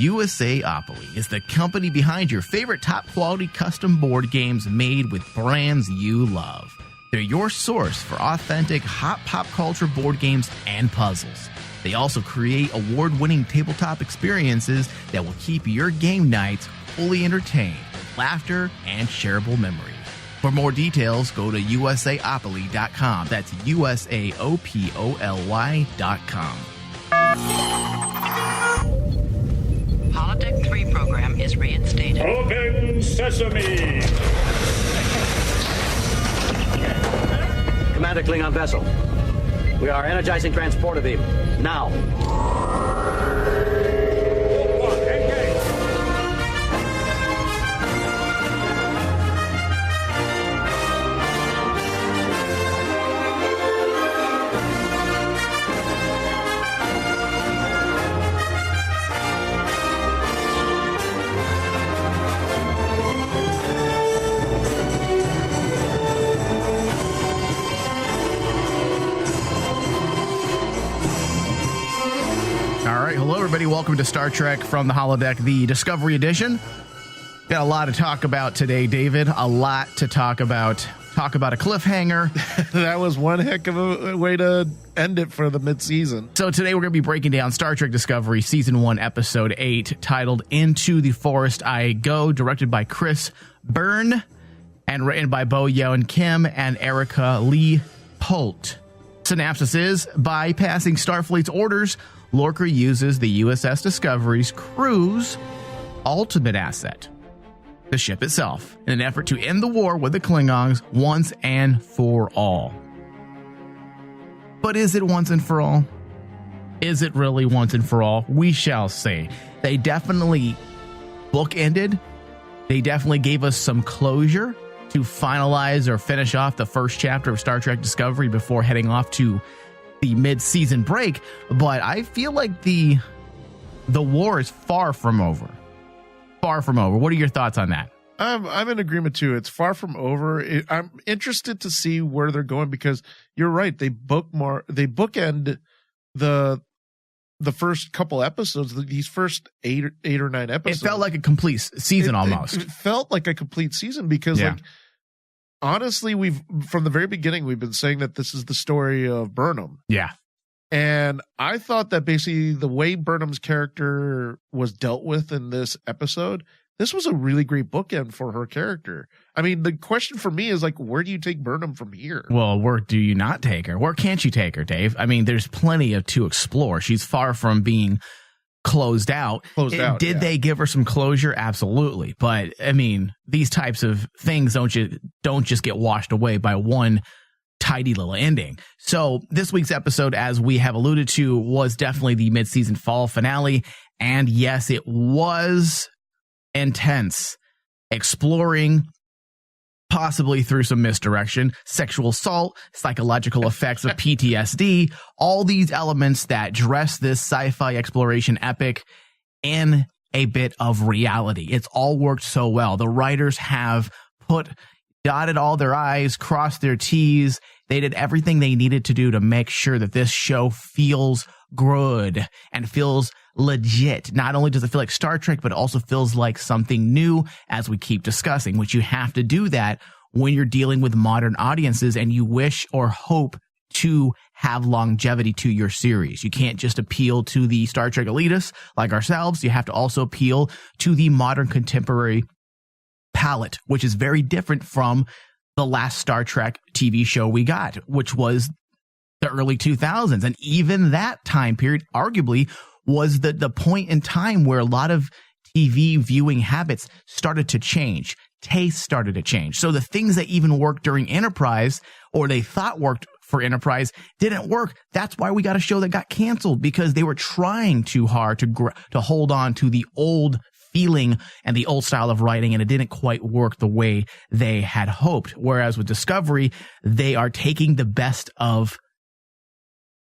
USAopoly is the company behind your favorite top-quality custom board games made with brands you love. They're your source for authentic hot pop culture board games and puzzles. They also create award-winning tabletop experiences that will keep your game nights fully entertained with laughter and shareable memories. For more details, go to usaopoly.com. That's usaopoly.com. Holodeck 3 program is reinstated. Open sesame! Commander Klingon vessel. We are energizing transporter beam. Now. Hello, everybody. Welcome to Star Trek from the Holodeck, the Discovery Edition. Got a lot to talk about today, David. A lot to talk about. Talk about a cliffhanger. That was one heck of a way to end it for the mid-season. So today we're going to be breaking down Star Trek Discovery Season 1, Episode 8, titled Into the Forest I Go, directed by Chris Byrne and written by Bo Yeon Kim and Erica Lee Polt. Synopsis is, bypassing Starfleet's orders, Lorca uses the USS Discovery's crew's ultimate asset, the ship itself, in an effort to end the war with the Klingons once and for all. But is it once and for all? Is it really once and for all? We shall see. They definitely bookended. They definitely gave us some closure to finalize or finish off the first chapter of Star Trek Discovery before heading off to the mid-season break, but I feel like the war is far from over. Far from over. What are your thoughts on that? I'm in agreement too. It's far from over. I'm interested to see where they're going because you're right. They bookend the first couple episodes. These first eight or nine episodes. It felt like a complete season almost. It felt like a complete season because honestly, from the very beginning, we've been saying that this is the story of Burnham. Yeah. And I thought that basically the way Burnham's character was dealt with in this episode, this was a really great bookend for her character. I mean, the question for me is like, where do you take Burnham from here? Well, where do you not take her? Where can't you take her, Dave? I mean, there's plenty to explore. She's far from being closed out. Did they give her some closure? Absolutely. But I mean, these types of things don't just get washed away by one tidy little ending. So this week's episode, as we have alluded to, was definitely the mid-season fall finale. And yes, it was intense, exploring, possibly through some misdirection, sexual assault, psychological effects of PTSD, all these elements that dress this sci-fi exploration epic in a bit of reality. It's all worked so well. The writers have dotted all their I's, crossed their T's. They did everything they needed to do to make sure that this show feels good and feels legit. Not only does it feel like Star Trek, but it also feels like something new, as we keep discussing, which you have to do that when you're dealing with modern audiences and you wish or hope to have longevity to your series. You can't just appeal to the Star Trek elitists like ourselves. You have to also appeal to the modern contemporary palette, which is very different from the last Star Trek TV show we got, which was the early 2000s. And even that time period arguably was the point in time where a lot of TV viewing habits started to change. Taste started to change. So the things that even worked during Enterprise, or they thought worked for Enterprise, didn't work. That's why we got a show that got canceled, because they were trying too hard to hold on to the old feeling and the old style of writing, and it didn't quite work the way they had hoped. Whereas with Discovery, they are taking the best of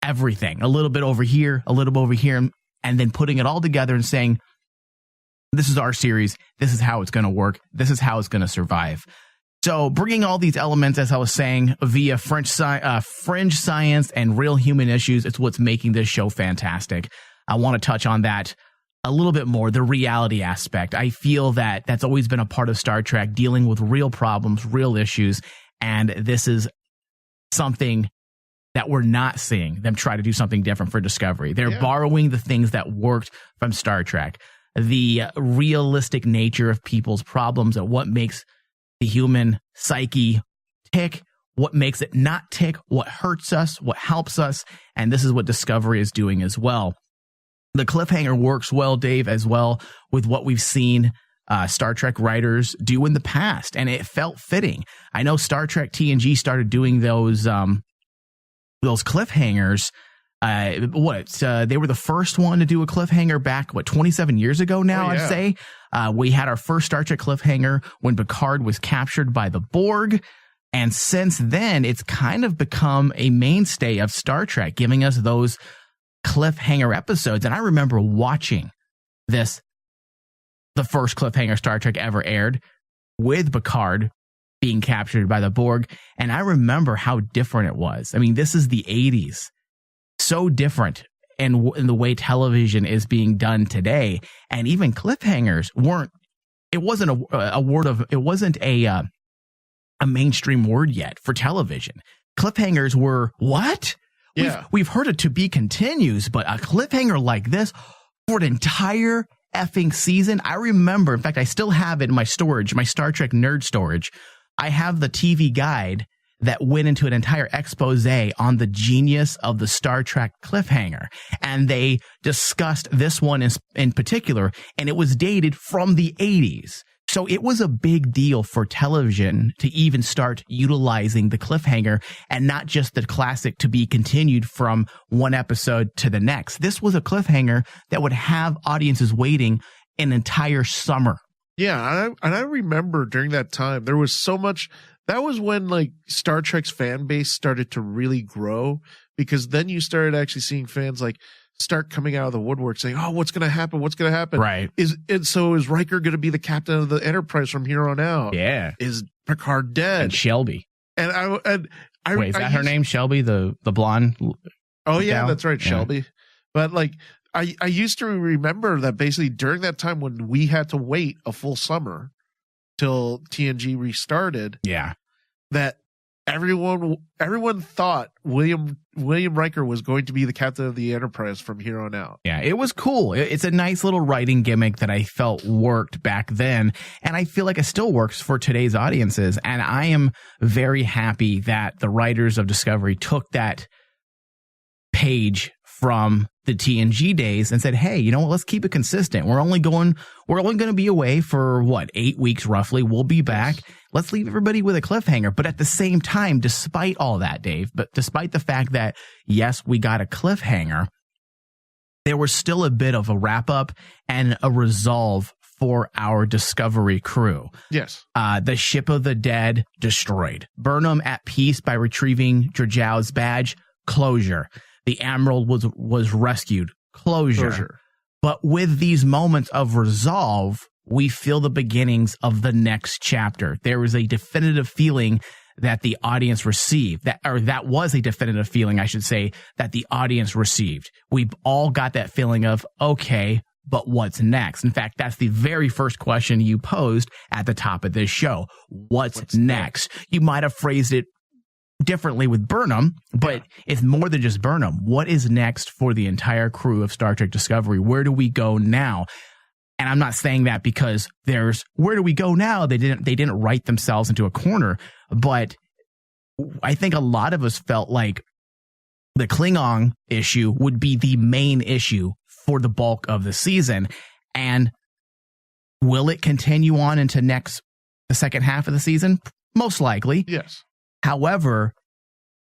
everything, a little bit over here, a little bit over here, and then putting it all together and saying, this is our series. This is how it's going to work. This is how it's going to survive. So bringing all these elements, as I was saying, via fringe science and real human issues, it's what's making this show fantastic. I want to touch on that a little bit more the reality aspect. I feel that that's always been a part of Star Trek, dealing with real problems, real issues. And this is something that we're not seeing them try to do something different for Discovery. They're borrowing the things that worked from Star Trek, the realistic nature of people's problems and what makes the human psyche tick, what makes it not tick, what hurts us, what helps us. And this is what Discovery is doing as well. The cliffhanger works well, Dave, as well with what we've seen Star Trek writers do in the past, and it felt fitting. I know Star Trek TNG started doing those cliffhangers. They were the first one to do a cliffhanger back, 27 years ago now, I'd say. We had our first Star Trek cliffhanger when Picard was captured by the Borg. And since then, it's kind of become a mainstay of Star Trek, giving us those cliffhanger episodes. And I remember watching the first cliffhanger Star Trek ever aired with Picard being captured by the Borg. And I remember how different it was. I mean, this is the 80s. So different in the way television is being done today. And even cliffhangers it wasn't a mainstream word yet for television. Cliffhangers were what? Yeah. We've heard it to be continues, but a cliffhanger like this for an entire effing season. I remember, in fact, I still have it in my storage, my Star Trek nerd storage. I have the TV guide that went into an entire expose on the genius of the Star Trek cliffhanger. And they discussed this one in particular, and it was dated from the 80s. So it was a big deal for television to even start utilizing the cliffhanger and not just the classic to be continued from one episode to the next. This was a cliffhanger that would have audiences waiting an entire summer. Yeah, and I remember during that time, there was so much. That was when like Star Trek's fan base started to really grow, because then you started actually seeing fans like start coming out of the woodwork saying, "Oh, what's going to happen? What's going to happen?" Right. Is Riker going to be the captain of the Enterprise from here on out? Yeah. Is Picard dead? And Shelby. And I wait, is that her name? Shelby, the blonde? Oh yeah, that's right, Shelby. Yeah. But like, I used to remember that basically during that time when we had to wait a full summer till TNG restarted. Yeah. That everyone thought William Riker was going to be the captain of the Enterprise from here on out. Yeah, it was cool. It's a nice little writing gimmick that I felt worked back then, and I feel like it still works for today's audiences. And I am very happy that the writers of Discovery took that page from the TNG days and said, "Hey, you know what? Let's keep it consistent. We're only going to be away for 8 weeks roughly. We'll be back. Let's leave everybody with a cliffhanger." But at the same time, despite all that, Dave, but despite the fact that, yes, we got a cliffhanger, there was still a bit of a wrap up and a resolve for our Discovery crew. Yes. The ship of the dead destroyed. Burnham at peace by retrieving Georgiou's badge. Closure. The Emerald was rescued. Closure. But with these moments of resolve, we feel the beginnings of the next chapter. There is a definitive feeling that the audience received, that was a definitive feeling, I should say, that the audience received. We all got that feeling of, okay, but what's next? In fact, that's the very first question you posed at the top of this show. What's next? You might have phrased it differently with Burnham, but it's more than just Burnham. What is next for the entire crew of Star Trek Discovery? Where do we go now? And I'm not saying that because there's where do we go now? They didn't write themselves into a corner, but I think a lot of us felt like the Klingon issue would be the main issue for the bulk of the season. And will it continue on into the second half of the season? Most likely. Yes. However,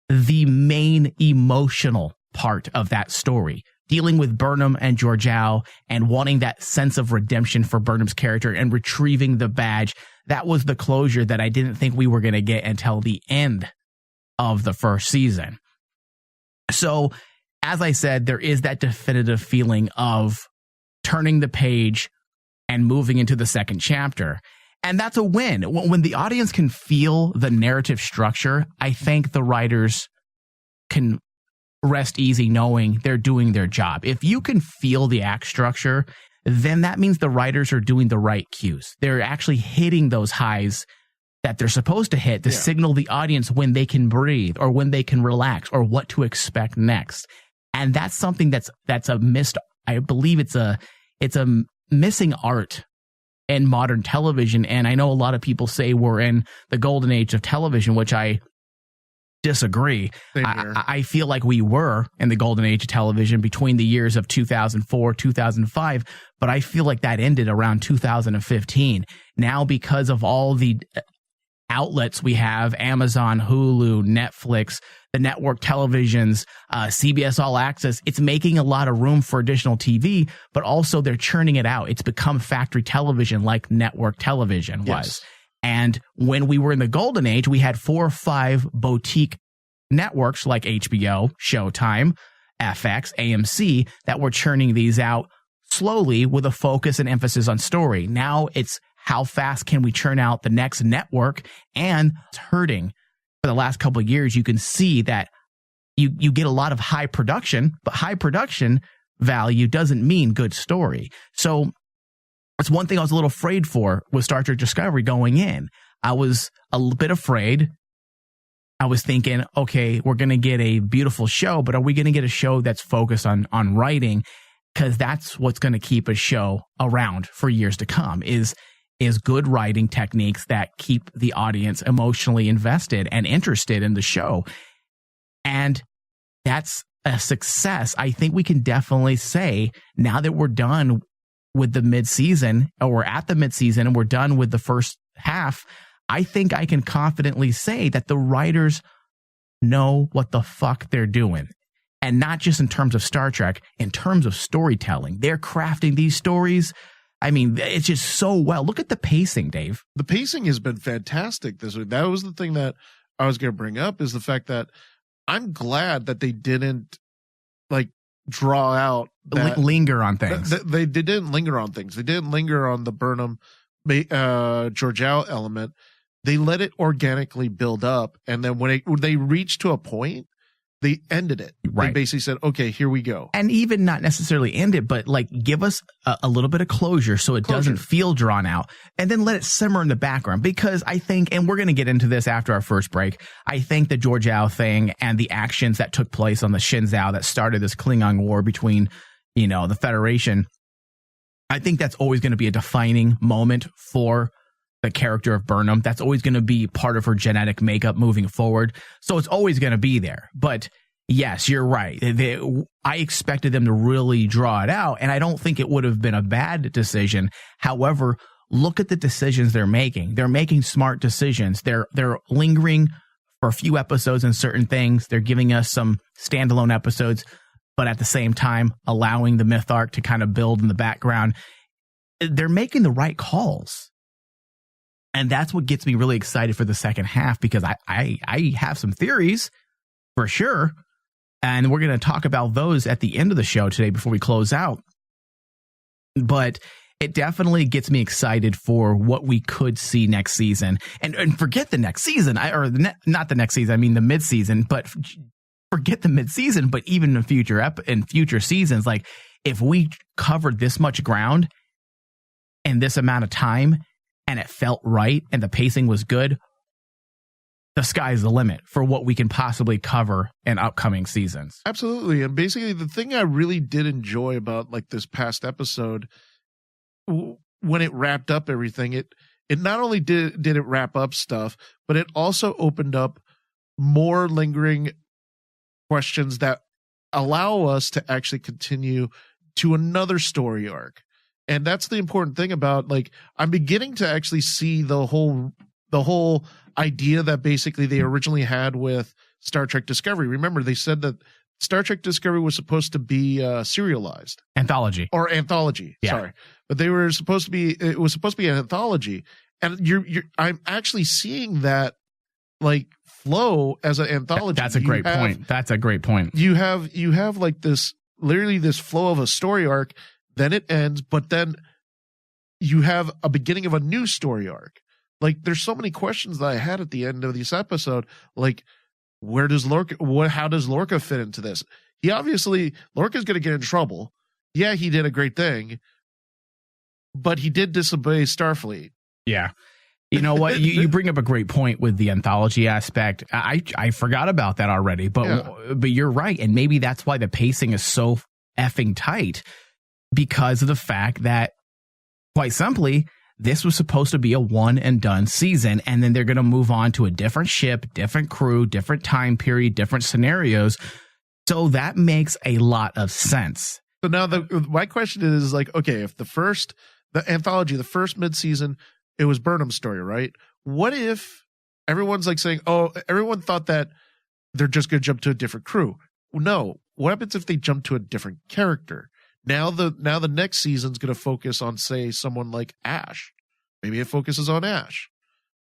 the main emotional part of that story, dealing with Burnham and Georgiou and wanting that sense of redemption for Burnham's character and retrieving the badge, that was the closure that I didn't think we were going to get until the end of the first season. So, as I said, there is that definitive feeling of turning the page and moving into the second chapter. And that's a win. When the audience can feel the narrative structure, I think the writers can rest easy knowing they're doing their job. If you can feel the act structure, then that means the writers are doing the right cues. They're actually hitting those highs that they're supposed to hit to signal the audience when they can breathe or when they can relax or what to expect next. And that's something that's a missed. I believe it's a missing art in modern television. And I know a lot of people say we're in the golden age of television, which I disagree. I feel like we were in the golden age of television between the years of 2004, 2005, but I feel like that ended around 2015. Now, because of all the outlets we have, Amazon, Hulu, Netflix, the network televisions, CBS All Access, it's making a lot of room for additional TV, but also they're churning it out. It's become factory television like network television was. Yes. And when we were in the golden age, we had 4 or 5 boutique networks like HBO, Showtime, FX, AMC that were churning these out slowly with a focus and emphasis on story. Now it's how fast can we churn out the next network, and it's hurting. For the last couple of years, you can see that you get a lot of high production, but high production value doesn't mean good story. So that's one thing I was a little afraid for with Star Trek Discovery going in. I was a little bit afraid. I was thinking, okay, we're going to get a beautiful show, but are we going to get a show that's focused on writing? Because that's what's going to keep a show around for years to come is good writing techniques that keep the audience emotionally invested and interested in the show. And that's a success. I think we can definitely say now that we're done with the midseason, or we're at the midseason and we're done with the first half, I think I can confidently say that the writers know what the fuck they're doing. And not just in terms of Star Trek, in terms of storytelling. They're crafting these stories. I mean, it's just so well. Look at the pacing, Dave. The pacing has been fantastic this week. That was the thing that I was going to bring up, is the fact that I'm glad that they didn't draw out linger on things. They didn't linger on things. They didn't linger on the Burnham Georgiou element. They let it organically build up, and then when they reached to a point, they ended it. Right. They basically said, okay, here we go. And even not necessarily end it, but give us a little bit of closure so it doesn't feel drawn out, and then let it simmer in the background. Because I think, and we're going to get into this after our first break, I think the Georgiou thing and the actions that took place on the Shenzhou that started this Klingon war between, the Federation, I think that's always going to be a defining moment for the character of Burnham. That's always going to be part of her genetic makeup moving forward. So it's always going to be there. But yes, you're right. I expected them to really draw it out, and I don't think it would have been a bad decision. However, look at the decisions they're making. They're making smart decisions. They're lingering for a few episodes in certain things. They're giving us some standalone episodes, but at the same time, allowing the myth arc to kind of build in the background. They're making the right calls. And that's what gets me really excited for the second half, because I have some theories for sure. And we're going to talk about those at the end of the show today before we close out. But it definitely gets me excited for what we could see next season. And forget the next season, not the next season, I mean the mid-season, but forget the mid-season, but even in future seasons, if we covered this much ground in this amount of time, and it felt right, and the pacing was good, the sky's the limit for what we can possibly cover in upcoming seasons. Absolutely. And basically, the thing I really did enjoy about this past episode, when it wrapped up everything, it not only did it wrap up stuff, but it also opened up more lingering questions that allow us to actually continue to another story arc. And that's the important thing about, I'm beginning to actually see the whole idea that basically they originally had with Star Trek Discovery. Remember, they said that Star Trek Discovery was supposed to be serialized. Anthology. Yeah. Sorry. But it was supposed to be an anthology. And I'm actually seeing that flow as an anthology. That's a great point. That's a great point. You have this flow of a story arc. Then it ends, but then you have a beginning of a new story arc. There's so many questions that I had at the end of this episode. Where does Lorca? How does Lorca fit into this? Lorca's going to get in trouble. Yeah, he did a great thing, but he did disobey Starfleet. Yeah. You know what? You bring up a great point with the anthology aspect. I forgot about that already, but you're right. And maybe that's why the pacing is so effing tight, because of the fact that, quite simply, this was supposed to be a one and done season, and then they're going to move on to a different ship, different crew, different time period, different scenarios. So that makes a lot of sense. So now my question is like, okay, if the anthology, the first mid-season, it was Burnham's story, right? What if everyone's like saying, oh, everyone thought that they're just going to jump to a different crew? No. What happens if they jump to a different character? Now the next season's going to focus on, say, someone like Ash. Maybe it focuses on Ash.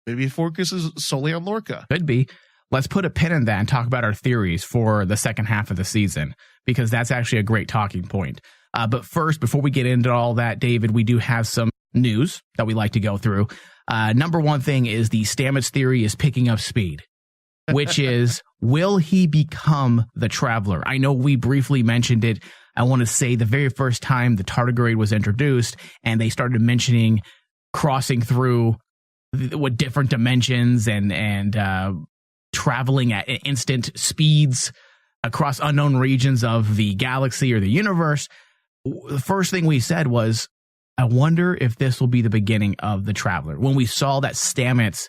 Maybe it focuses solely on Lorca. Could be. Let's put a pin in that and talk about our theories for the second half of the season, because that's actually a great talking point. But first, before we get into all that, David, we do have some news that we like to go through. Number one thing is the Stamets theory is picking up speed, which is, will he become the Traveler? I know we briefly mentioned it. I want to say the very first time the tardigrade was introduced and they started mentioning crossing through with different dimensions and traveling at instant speeds across unknown regions of the galaxy or the universe. The first thing we said was, I wonder if this will be the beginning of the Traveler. When we saw that Stamets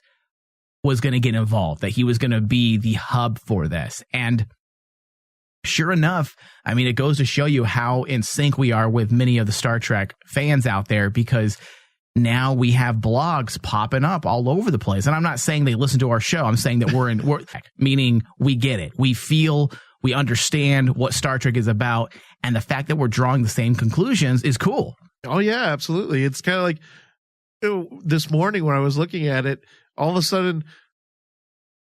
was going to get involved, that he was going to be the hub for this. And sure enough, I mean, it goes to show you how in sync we are with many of the Star Trek fans out there, because now we have blogs popping up all over the place. And I'm not saying they listen to our show. I'm saying that we're meaning we get it. We feel, we understand what Star Trek is about. And the fact that we're drawing the same conclusions is cool. Oh, yeah, absolutely. It's kind of like this morning when I was looking at it, all of a sudden,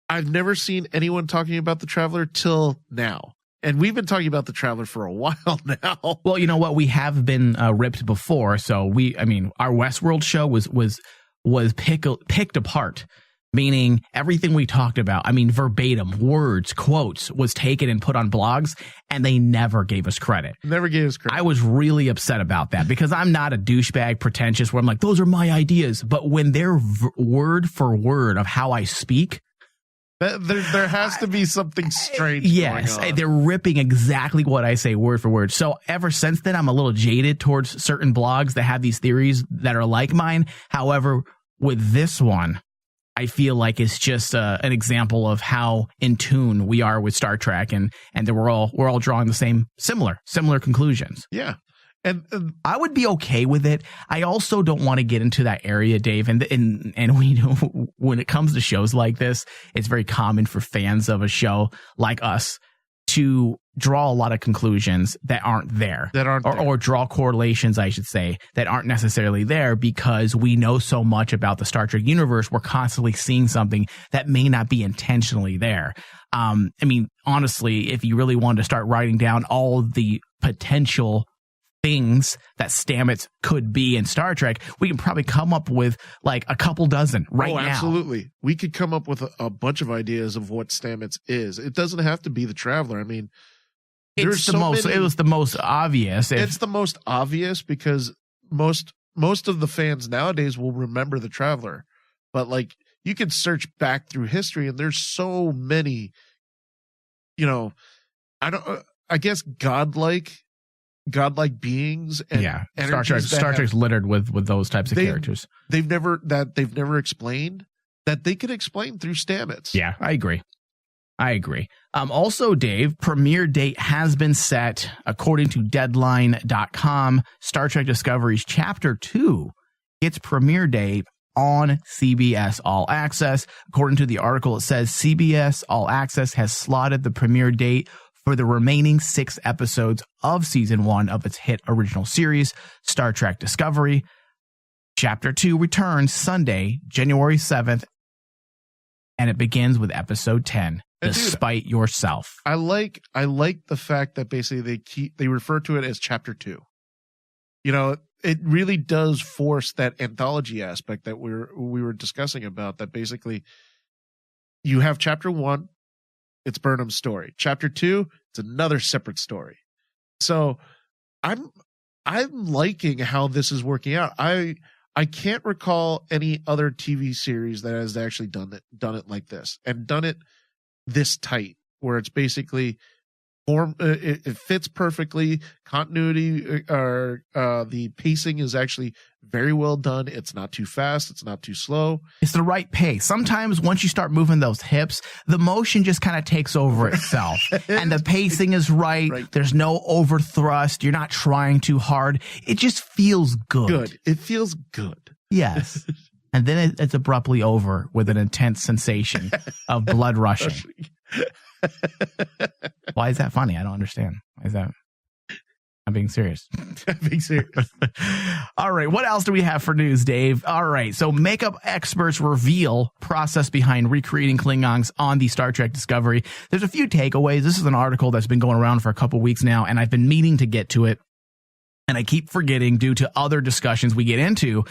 I've never seen anyone talking about the Traveler till now. And we've been talking about the Traveler for a while now. Well, you know what? We have been ripped before. So our Westworld show was picked apart, meaning everything we talked about, verbatim, words, quotes, was taken and put on blogs, and they never gave us credit. Never gave us credit. I was really upset about that, because I'm not a douchebag pretentious where I'm like, those are my ideas. But when they're word for word of how I speak, there has to be something strange. Yes, going on. They're ripping exactly what I say word for word. So ever since then, I'm a little jaded towards certain blogs that have these theories that are like mine. However, with this one, I feel like it's just an example of how in tune we are with Star Trek, and that we're all drawing the same similar conclusions. Yeah. And I would be okay with it. I also don't want to get into that area, Dave. And we know when it comes to shows like this, it's very common for fans of a show like us to draw a lot of conclusions that aren't there. Or draw correlations, I should say, that aren't necessarily there, because we know so much about the Star Trek universe. We're constantly seeing something that may not be intentionally there. Honestly, if you really wanted to start writing down all the potential things that Stamets could be in Star Trek, we can probably come up with like a couple dozen now. Absolutely. We could come up with a bunch of ideas of what Stamets is. It doesn't have to be the Traveler. It was the most obvious. It's the most obvious because most of the fans nowadays will remember the Traveler. But like, you can search back through history and there's so many, I guess godlike beings and Star Trek's littered with those types of characters. They've never explained that they could explain through Stamets. Yeah, I agree. Also, Dave, premiere date has been set. According to Deadline.com, Star Trek Discovery's Chapter 2 gets premiere date on CBS All Access. According to the article, it says CBS All Access has slotted the premiere date for the remaining 6 episodes of season 1 of its hit original series, Star Trek Discovery. Chapter 2 returns Sunday, January 7th, and it begins with episode 10, Despite Yourself. I like the fact that basically they refer to it as Chapter 2. It really does force that anthology aspect that we were discussing about, that basically you have Chapter 1, it's Burnham's story. Chapter 2, it's another separate story. So I'm I'm liking how this is working out. I can't recall any other TV series that has actually done it like this and done it this tight, where it's basically it fits perfectly. Continuity or the pacing is actually very well done. It's not too fast. It's not too slow. It's the right pace. Sometimes once you start moving those hips, the motion just kind of takes over itself and the pacing is right. There's no overthrust. You're not trying too hard. It just feels good. It feels good. Yes. And then it's abruptly over with an intense sensation of blood rushing. Why is that funny? I don't understand. Why is that? I'm being serious. All right. What else do we have for news, Dave? All right. So makeup experts reveal process behind recreating Klingons on the Star Trek Discovery. There's a few takeaways. This is an article that's been going around for a couple weeks now, and I've been meaning to get to it. And I keep forgetting due to other discussions we get into.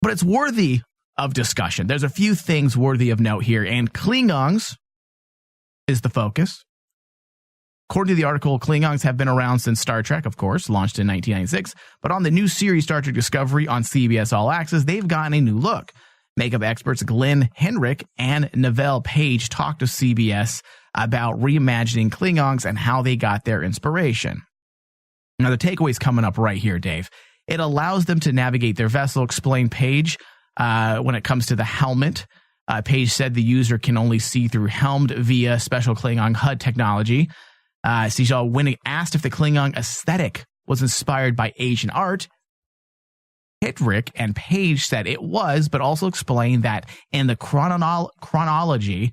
But it's worthy of discussion. There's a few things worthy of note here. And Klingons is the focus. According to the article, Klingons have been around since Star Trek, of course, launched in 1996. But on the new series Star Trek Discovery on CBS All Access, they've gotten a new look. Makeup experts Glenn Henrik and Neville Page talked to CBS about reimagining Klingons and how they got their inspiration. Now, the takeaway's coming up right here, Dave. It allows them to navigate their vessel, explained Page, when it comes to the helmet. Page said the user can only see through helmed via special Klingon HUD technology. When asked if the Klingon aesthetic was inspired by Asian art, Henrik and Page said it was, but also explained that in the chronology,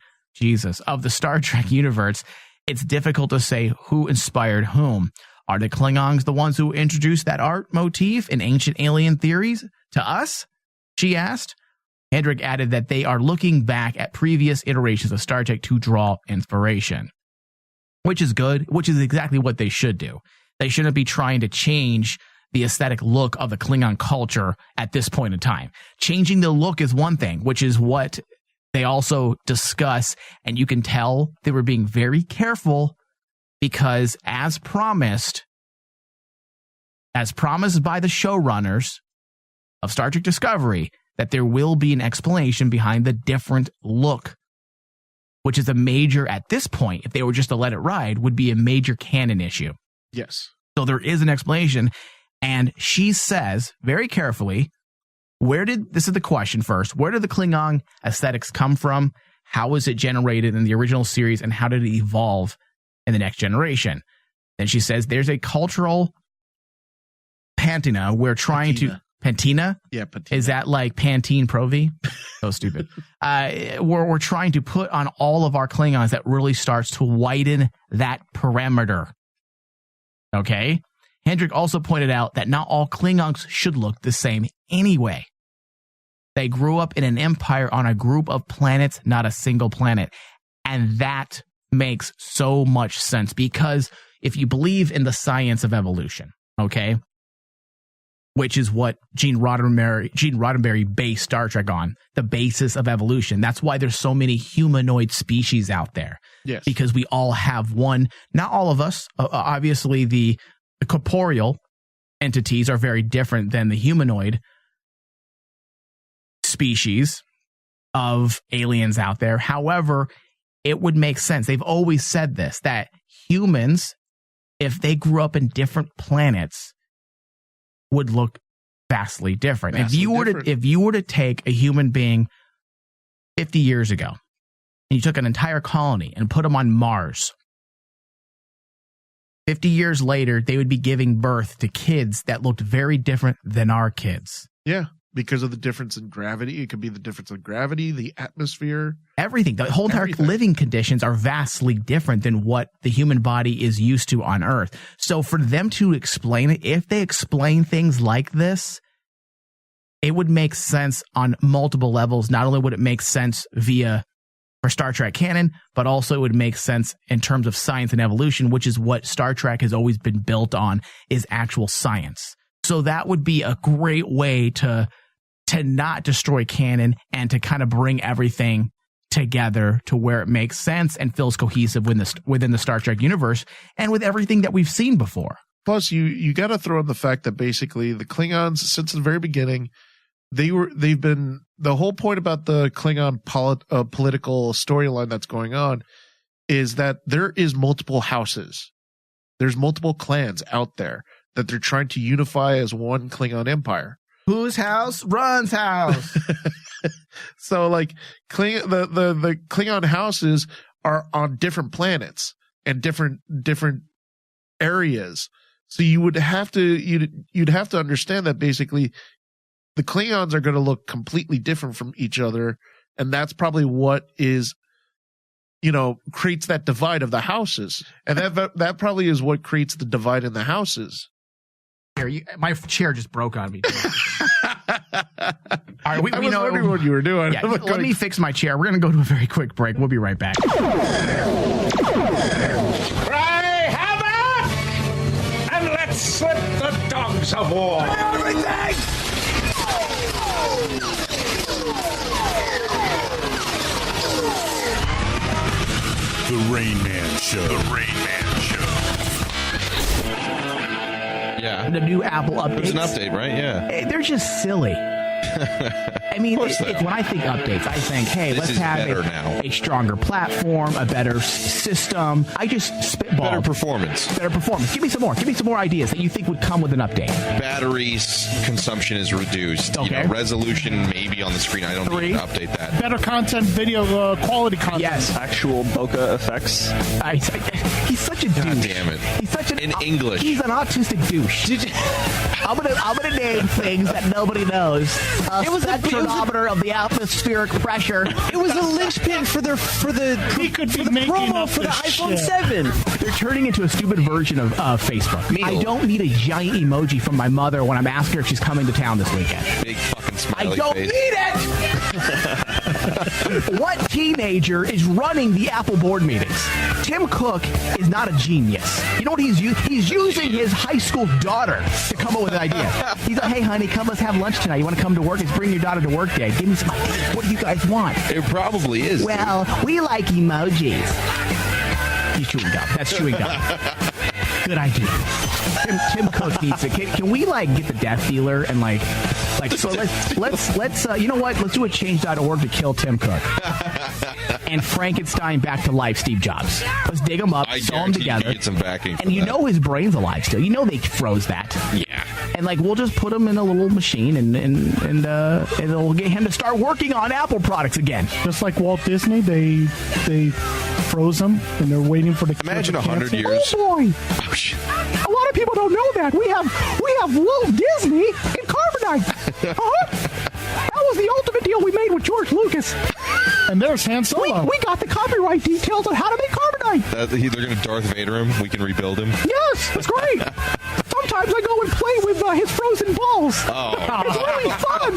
of the Star Trek universe, it's difficult to say who inspired whom. Are the Klingons the ones who introduced that art motif in ancient alien theories to us? She asked. Hendrick added that they are looking back at previous iterations of Star Trek to draw inspiration, which is good, which is exactly what they should do. They shouldn't be trying to change the aesthetic look of the Klingon culture at this point in time. Changing the look is one thing, which is what they also discuss, and you can tell they were being very careful because as promised by the showrunners of Star Trek Discovery, that there will be an explanation behind the different look, which is a major, at this point, if they were just to let it ride, would be a major canon issue. Yes. So there is an explanation, and she says very carefully, this is the question first, where did the Klingon aesthetics come from? How was it generated in the original series, and how did it evolve in the next generation? Then she says there's a cultural patina we're trying to... Patina? Yeah, patina. Is that like Pantene Pro V? So stupid. We're trying to put on all of our Klingons that really starts to widen that perimeter. Okay? Hendrick also pointed out that not all Klingons should look the same anyway. They grew up in an empire on a group of planets, not a single planet. And that makes so much sense because if you believe in the science of evolution, okay, which is what Gene Roddenberry based Star Trek on, the basis of evolution. That's why there's so many humanoid species out there. Yes. Because we all have one, not all of us, obviously the corporeal entities are very different than the humanoid species of aliens out there. However, it would make sense. They've always said this, that humans, if they grew up in different planets, would look vastly different. If you were to take a human being 50 years ago and you took an entire colony and put them on Mars, 50 years later, they would be giving birth to kids that looked very different than our kids. Yeah, because of the difference in gravity. It could be the difference in gravity, the atmosphere. Everything. The whole entire living conditions are vastly different than what the human body is used to on Earth. So for them to explain it, if they explain things like this, it would make sense on multiple levels. Not only would it make sense for Star Trek canon, but also it would make sense in terms of science and evolution, which is what Star Trek has always been built on, is actual science. So that would be a great way to not destroy canon and to kind of bring everything together to where it makes sense and feels cohesive within the Star Trek universe and with everything that we've seen before. plus you got to throw in the fact that basically the Klingons, since the very beginning, they've been the whole point about the Klingon political storyline that's going on is that there is multiple houses. There's multiple clans out there that they're trying to unify as one Klingon empire. Whose house runs house? So like the Klingon houses are on different planets and different areas. So you'd have to understand that basically the Klingons are going to look completely different from each other, and that's probably what is, creates that divide of the houses, and that probably is what creates the divide in the houses. My chair just broke on me. All right, we was know wondering what you were doing. Yeah, let me fix my chair. We're going to go to a very quick break. We'll be right back. Cry havoc! And let's slip the dogs of war! Everything! The Rain Man Show. The Rain Man Show. Yeah. The new Apple updates. There's an update, right? Yeah. They're just silly. I mean, when I think updates, I think, hey, let's have a stronger platform, a better system. I just spitball. Better performance. Give me some more. Give me some more ideas that you think would come with an update. Batteries consumption is reduced. Okay. Resolution maybe on the screen. I don't need to update that. Better content, video quality content. Yes. Actual bokeh effects. He's such a douche. God damn it. He's such in English. He's an autistic douche. I'm gonna name things that nobody knows. It was a thermometer of the atmospheric pressure. It was a linchpin for the promo for the iPhone 7. They're turning into a stupid version of Facebook. I don't need a giant emoji from my mother when I'm asking her if she's coming to town this weekend. Big fucking smiley I don't face. need it. What teenager is running the Apple board meetings? Tim Cook is not a genius. You know what he's using? He's using his high school daughter to come up with an idea. He's like, hey, honey, let's have lunch tonight. You want to come to work? It's bring your daughter to work day. Give me some ideas. What do you guys want? It probably is. Well, we like emojis. He's chewing gum. That's chewing gum. Good idea. Tim Cook needs it. Can we get the death dealer and so let's you know what? Let's do a change.org to kill Tim Cook. And Frankenstein back to life Steve Jobs. Let's dig him up, sew them together. Get some backing and his brain's alive still. They froze that. Yeah. And we'll just put him in a little machine and it'll get him to start working on Apple products again. Just like Walt Disney, they froze him and they're waiting for the Imagine 100 years. Oh boy. Oh, shit. A lot of people don't know that. We have Walt Disney in carbonite. That was the ultimate deal we made with George Lucas. And there's Han Solo. We got the copyright details on how to make carbonite. They're going to Darth Vader him. We can rebuild him. Yes, that's great. Sometimes I go and play with his frozen balls. Oh. It's really fun.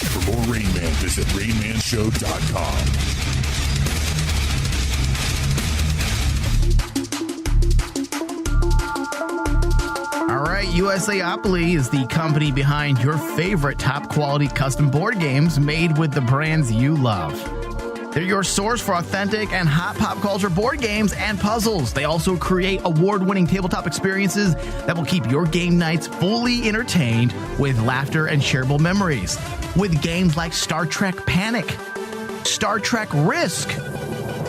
For more Rain Man, visit RainManShow.com. All right, USAopoly is the company behind your favorite top quality custom board games made with the brands you love. They're your source for authentic and hot pop culture board games and puzzles. They also create award-winning tabletop experiences that will keep your game nights fully entertained with laughter and shareable memories. With games like Star Trek Panic, Star Trek Risk.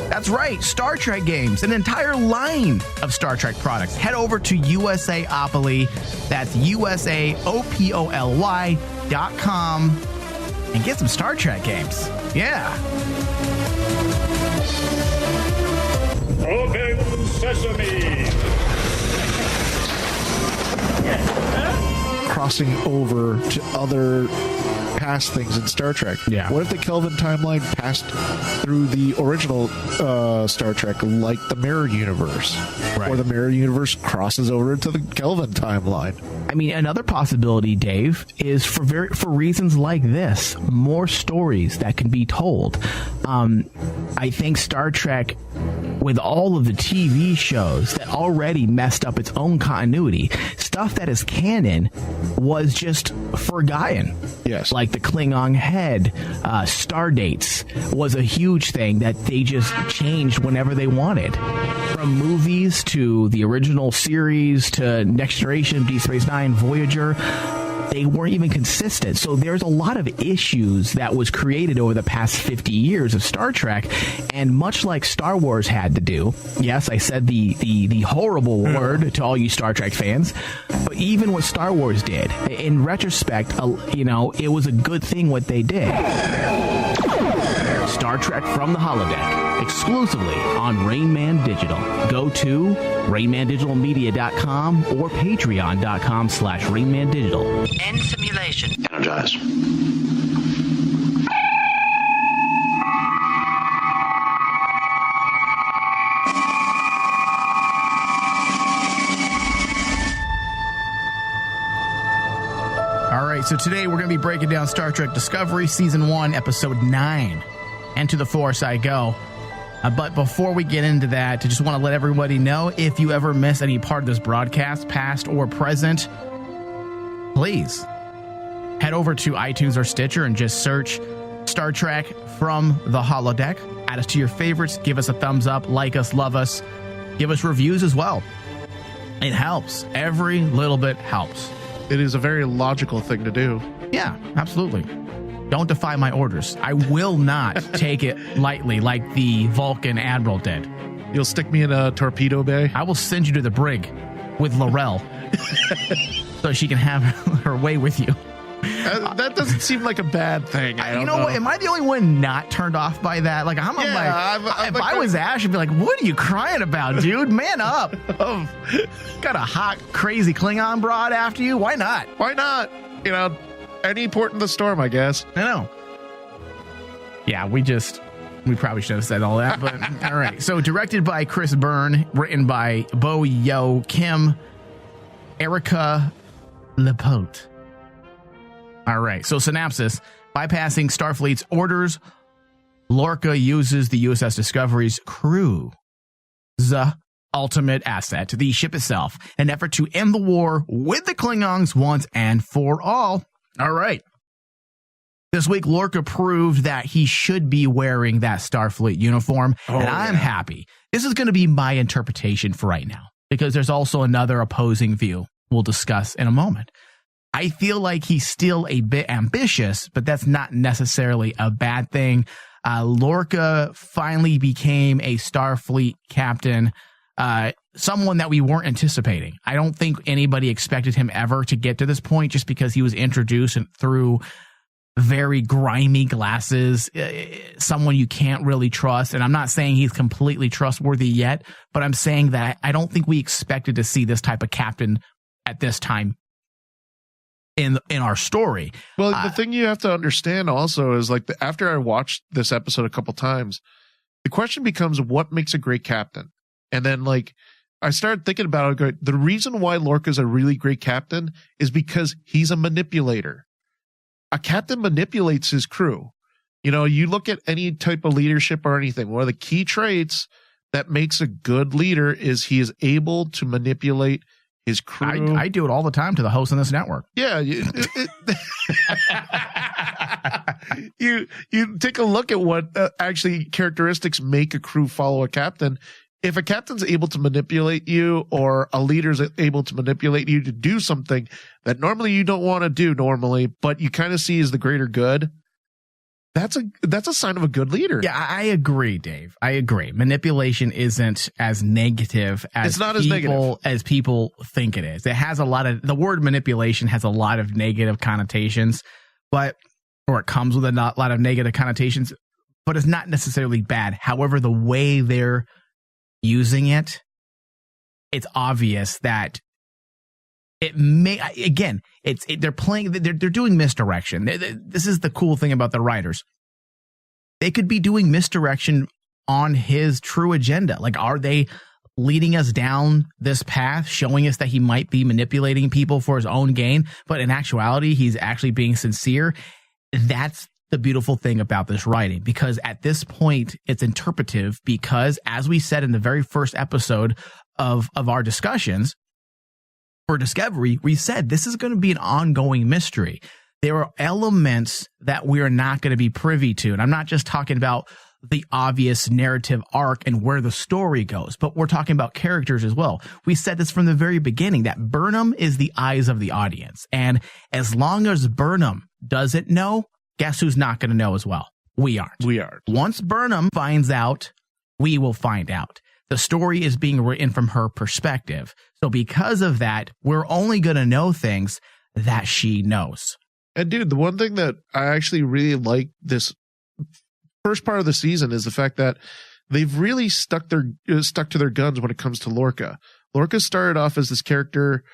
That's right, Star Trek games, an entire line of Star Trek products. Head over to USAopoly, that's USAopoly.com, and get some Star Trek games. Yeah. Open sesame! Crossing over to other past things in Star Trek. Yeah. What if the Kelvin timeline passed through the original Star Trek, like the Mirror Universe? Right. Or the Mirror Universe crosses over into the Kelvin timeline. I mean, another possibility, Dave, is for reasons like this, more stories that can be told. I think Star Trek, with all of the TV shows that already messed up its own continuity, stuff that is canon was just forgotten. Yes. Like the Klingon head, star dates was a huge thing that they just changed whenever they wanted. From movies to the original series to Next Generation, Deep Space Nine, Voyager, they weren't even consistent. So there's a lot of issues that was created over the past 50 years of Star Trek, and much like Star Wars had to do, yes, I said the horrible word to all you Star Trek fans, but even what Star Wars did, in retrospect, it was a good thing what they did. Star Trek from the Holodeck, exclusively on Rain Man Digital. Go to RainManDigitalMedia.com or Patreon.com/RainManDigital. End simulation. Energize. All right, so today we're going to be breaking down Star Trek Discovery, Season 1, Episode 9. And to the Force I Go. But before we get into that, I just want to let everybody know, if you ever miss any part of this broadcast, past or present, please head over to iTunes or Stitcher and just search Star Trek from the Holodeck. Add us to your favorites. Give us a thumbs up. Like us. Love us. Give us reviews as well. It helps. Every little bit helps. It is a very logical thing to do. Yeah, absolutely. Don't defy my orders. I will not take it lightly like the Vulcan Admiral did. You'll stick me in a torpedo bay? I will send you to the brig with Laurel so she can have her way with you. That doesn't seem like a bad thing. You know what? Am I the only one not turned off by that? Like, if I was Ash, I'd be like, what are you crying about, dude? Man up. Got a hot, crazy Klingon broad after you? Why not? Why not? Any port in the storm, I guess. I know. Yeah, we probably should have said all that, but all right. So directed by Chris Byrne, written by Bo Yo Kim, Erica Lepote. All right. So synopsis: bypassing Starfleet's orders, Lorca uses the USS Discovery's crew, the ultimate asset, the ship itself, an effort to end the war with the Klingons once and for all. All right. This week, Lorca proved that he should be wearing that Starfleet uniform, and I'm happy. This is going to be my interpretation for right now, because there's also another opposing view we'll discuss in a moment. I feel like he's still a bit ambitious, but that's not necessarily a bad thing. Lorca finally became a Starfleet captain, someone that we weren't anticipating. I don't think anybody expected him ever to get to this point, just because he was introduced through very grimy glasses, someone you can't really trust. And I'm not saying he's completely trustworthy yet, but I'm saying that I don't think we expected to see this type of captain at this time in our story. Well, the thing you have to understand also is, like, after I watched this episode a couple times, the question becomes, what makes a great captain? And then, like, I started thinking about it. The reason why Lorca's a really great captain is because he's a manipulator. A captain manipulates his crew. You look at any type of leadership or anything, one of the key traits that makes a good leader is he is able to manipulate his crew. I do it all the time to the host on this network. Yeah. You take a look at what actually characteristics make a crew follow a captain. If a captain's able to manipulate you, or a leader's able to manipulate you to do something that normally you don't want to do but you kind of see as the greater good, that's a sign of a good leader. Yeah, I agree, Dave. I agree. Manipulation isn't as negative as people think it is. It has the word manipulation has a lot of negative connotations, or it comes with a lot of negative connotations, but it's not necessarily bad. However, the way they're using it, it's obvious that it may, again, they're doing misdirection. This is the cool thing about the writers. They could be doing misdirection on his true agenda. Like, are they leading us down this path, showing us that he might be manipulating people for his own gain, but in actuality, he's actually being sincere? That's the beautiful thing about this writing, because at this point it's interpretive, because as we said in the very first episode of our discussions, for Discovery, we said this is going to be an ongoing mystery. There are elements that we are not going to be privy to. And I'm not just talking about the obvious narrative arc and where the story goes, but we're talking about characters as well. We said this from the very beginning, that Burnham is the eyes of the audience. And as long as Burnham doesn't know, guess who's not going to know as well? We aren't. We aren't. Once Burnham finds out, we will find out. The story is being written from her perspective. So because of that, we're only going to know things that she knows. And dude, the one thing that I actually really like this first part of the season is the fact that they've really stuck to their guns when it comes to Lorca. Lorca started off as this character,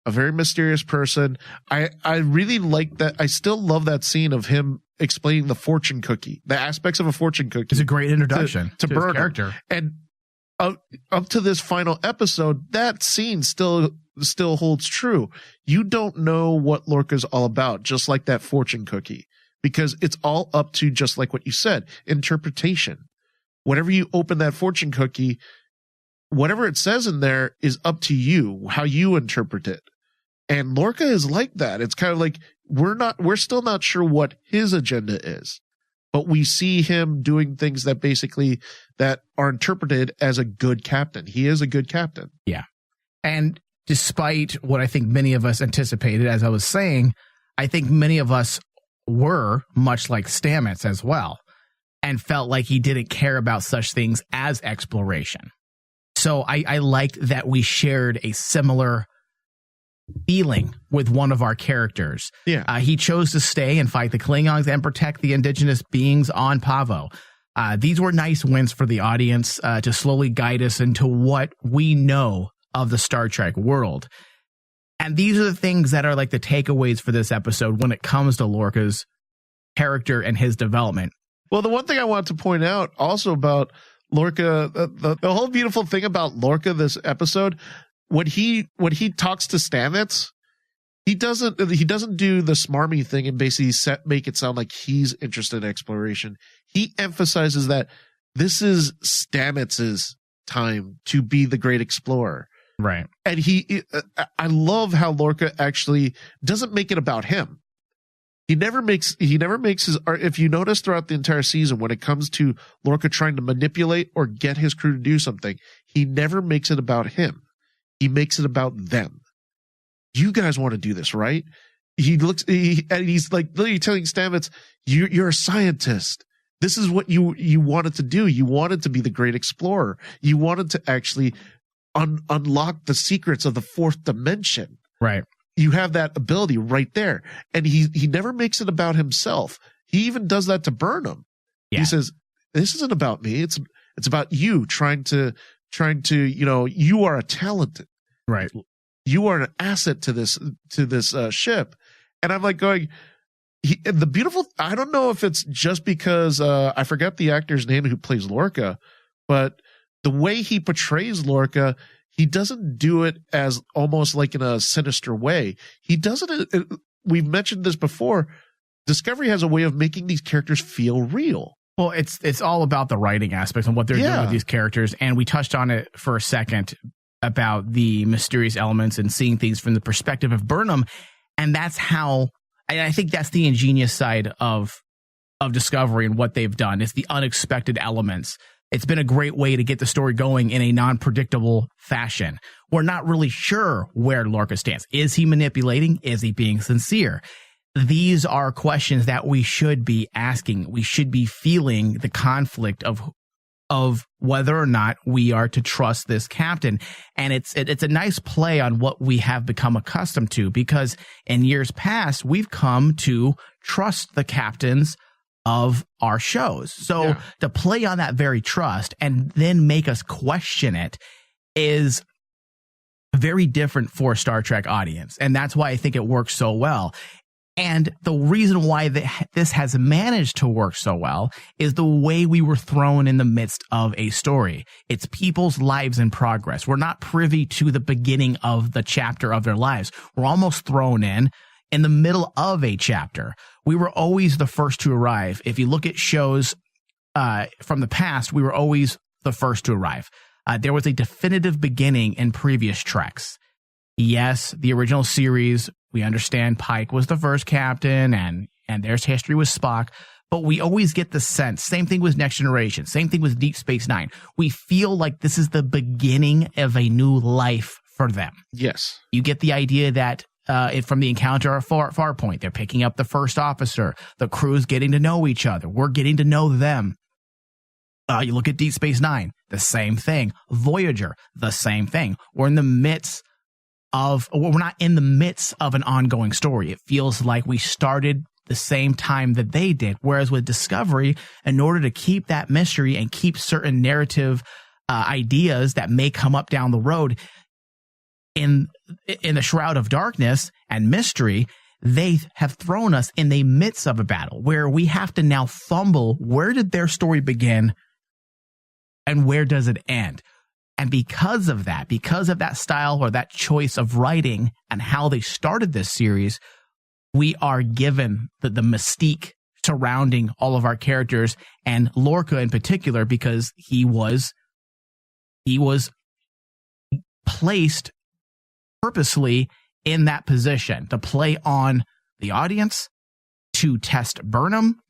a very mysterious person. I really like that. I still love that scene of him explaining the fortune cookie, the aspects of a fortune cookie. It's a great introduction to his Burnham. character. And up to this final episode, that scene still holds true. You don't know what Lorca's all about, just like that fortune cookie, because it's all up to, just like what you said, interpretation. Whenever you open that fortune cookie, whatever it says in there is up to you, how you interpret it. And Lorca is like that. It's kind of like we're still not sure what his agenda is, but we see him doing things that are interpreted as a good captain. He is a good captain. Yeah. And despite what I think many of us anticipated, as I was saying, I think many of us were much like Stamets as well, and felt like he didn't care about such things as exploration. So I liked that we shared a similar feeling with one of our characters. Yeah. He chose to stay and fight the Klingons and protect the indigenous beings on Pavo. These were nice wins for the audience to slowly guide us into what we know of the Star Trek world. And these are the things that are like the takeaways for this episode when it comes to Lorca's character and his development. Well, the one thing I want to point out also about Lorca, the whole beautiful thing about Lorca this episode, when he talks to Stamets, he doesn't do the smarmy thing and basically make it sound like he's interested in exploration. He emphasizes that this is Stamets's time to be the great explorer. Right. And I love how Lorca actually doesn't make it about him. He never makes his art. If you notice throughout the entire season, when it comes to Lorca trying to manipulate or get his crew to do something, he never makes it about him. He makes it about them. You guys want to do this, right? He's like literally telling Stamets, you're a scientist. This is what you wanted to do. You wanted to be the great explorer. You wanted to actually unlock the secrets of the fourth dimension. Right. You have that ability right there. And he never makes it about himself. He even does that to Burnham. Yeah. He says, this isn't about me. It's about you trying to, you are a talent. Right. You are an asset to this ship. And I'm like going, I don't know if it's just because, I forgot the actor's name who plays Lorca, but the way he portrays Lorca, he doesn't do it as almost like in a sinister way. He does it. We've mentioned this before. Discovery has a way of making these characters feel real. Well, it's all about the writing aspects and what they're doing with these characters. And we touched on it for a second about the mysterious elements and seeing things from the perspective of Burnham. And that's how, I think that's the ingenious side of Discovery and what they've done. It's the unexpected elements. It's been a great way to get the story going in a non-predictable fashion. We're not really sure where Lorca stands. Is he manipulating? Is he being sincere? These are questions that we should be asking. We should be feeling the conflict of whether or not we are to trust this captain. And it's a nice play on what we have become accustomed to, because in years past, we've come to trust the captains of our shows. So to play on that very trust and then make us question it is very different for a Star Trek audience. And that's why I think it works so well. And the reason why this has managed to work so well is the way we were thrown in the midst of a story. It's people's lives in progress. We're not privy to the beginning of the chapter of their lives. We're almost thrown in the middle of a chapter. We were always the first to arrive. If you look at shows from the past, we were always the first to arrive. There was a definitive beginning in previous treks. yes, the original series, we understand Pike was the first captain and there's history with Spock, but we always get the sense, same thing with Next Generation, same thing with Deep Space Nine. We feel like this is the beginning of a new life for them. Yes. You get the idea that from the encounter at Farpoint, they're picking up the first officer, the crew's getting to know each other, we're getting to know them. You look at Deep Space Nine, the same thing. Voyager, the same thing. We're not in the midst of an ongoing story. It feels like we started the same time that they did. Whereas with Discovery, in order to keep that mystery and keep certain narrative ideas that may come up down the road in the shroud of darkness and mystery, they have thrown us in the midst of a battle where we have to now fumble. Where did their story begin and where does it end? And because of that style or that choice of writing and how they started this series, we are given the mystique surrounding all of our characters and Lorca in particular, because he was placed purposely in that position to play on the audience, to test Burnham,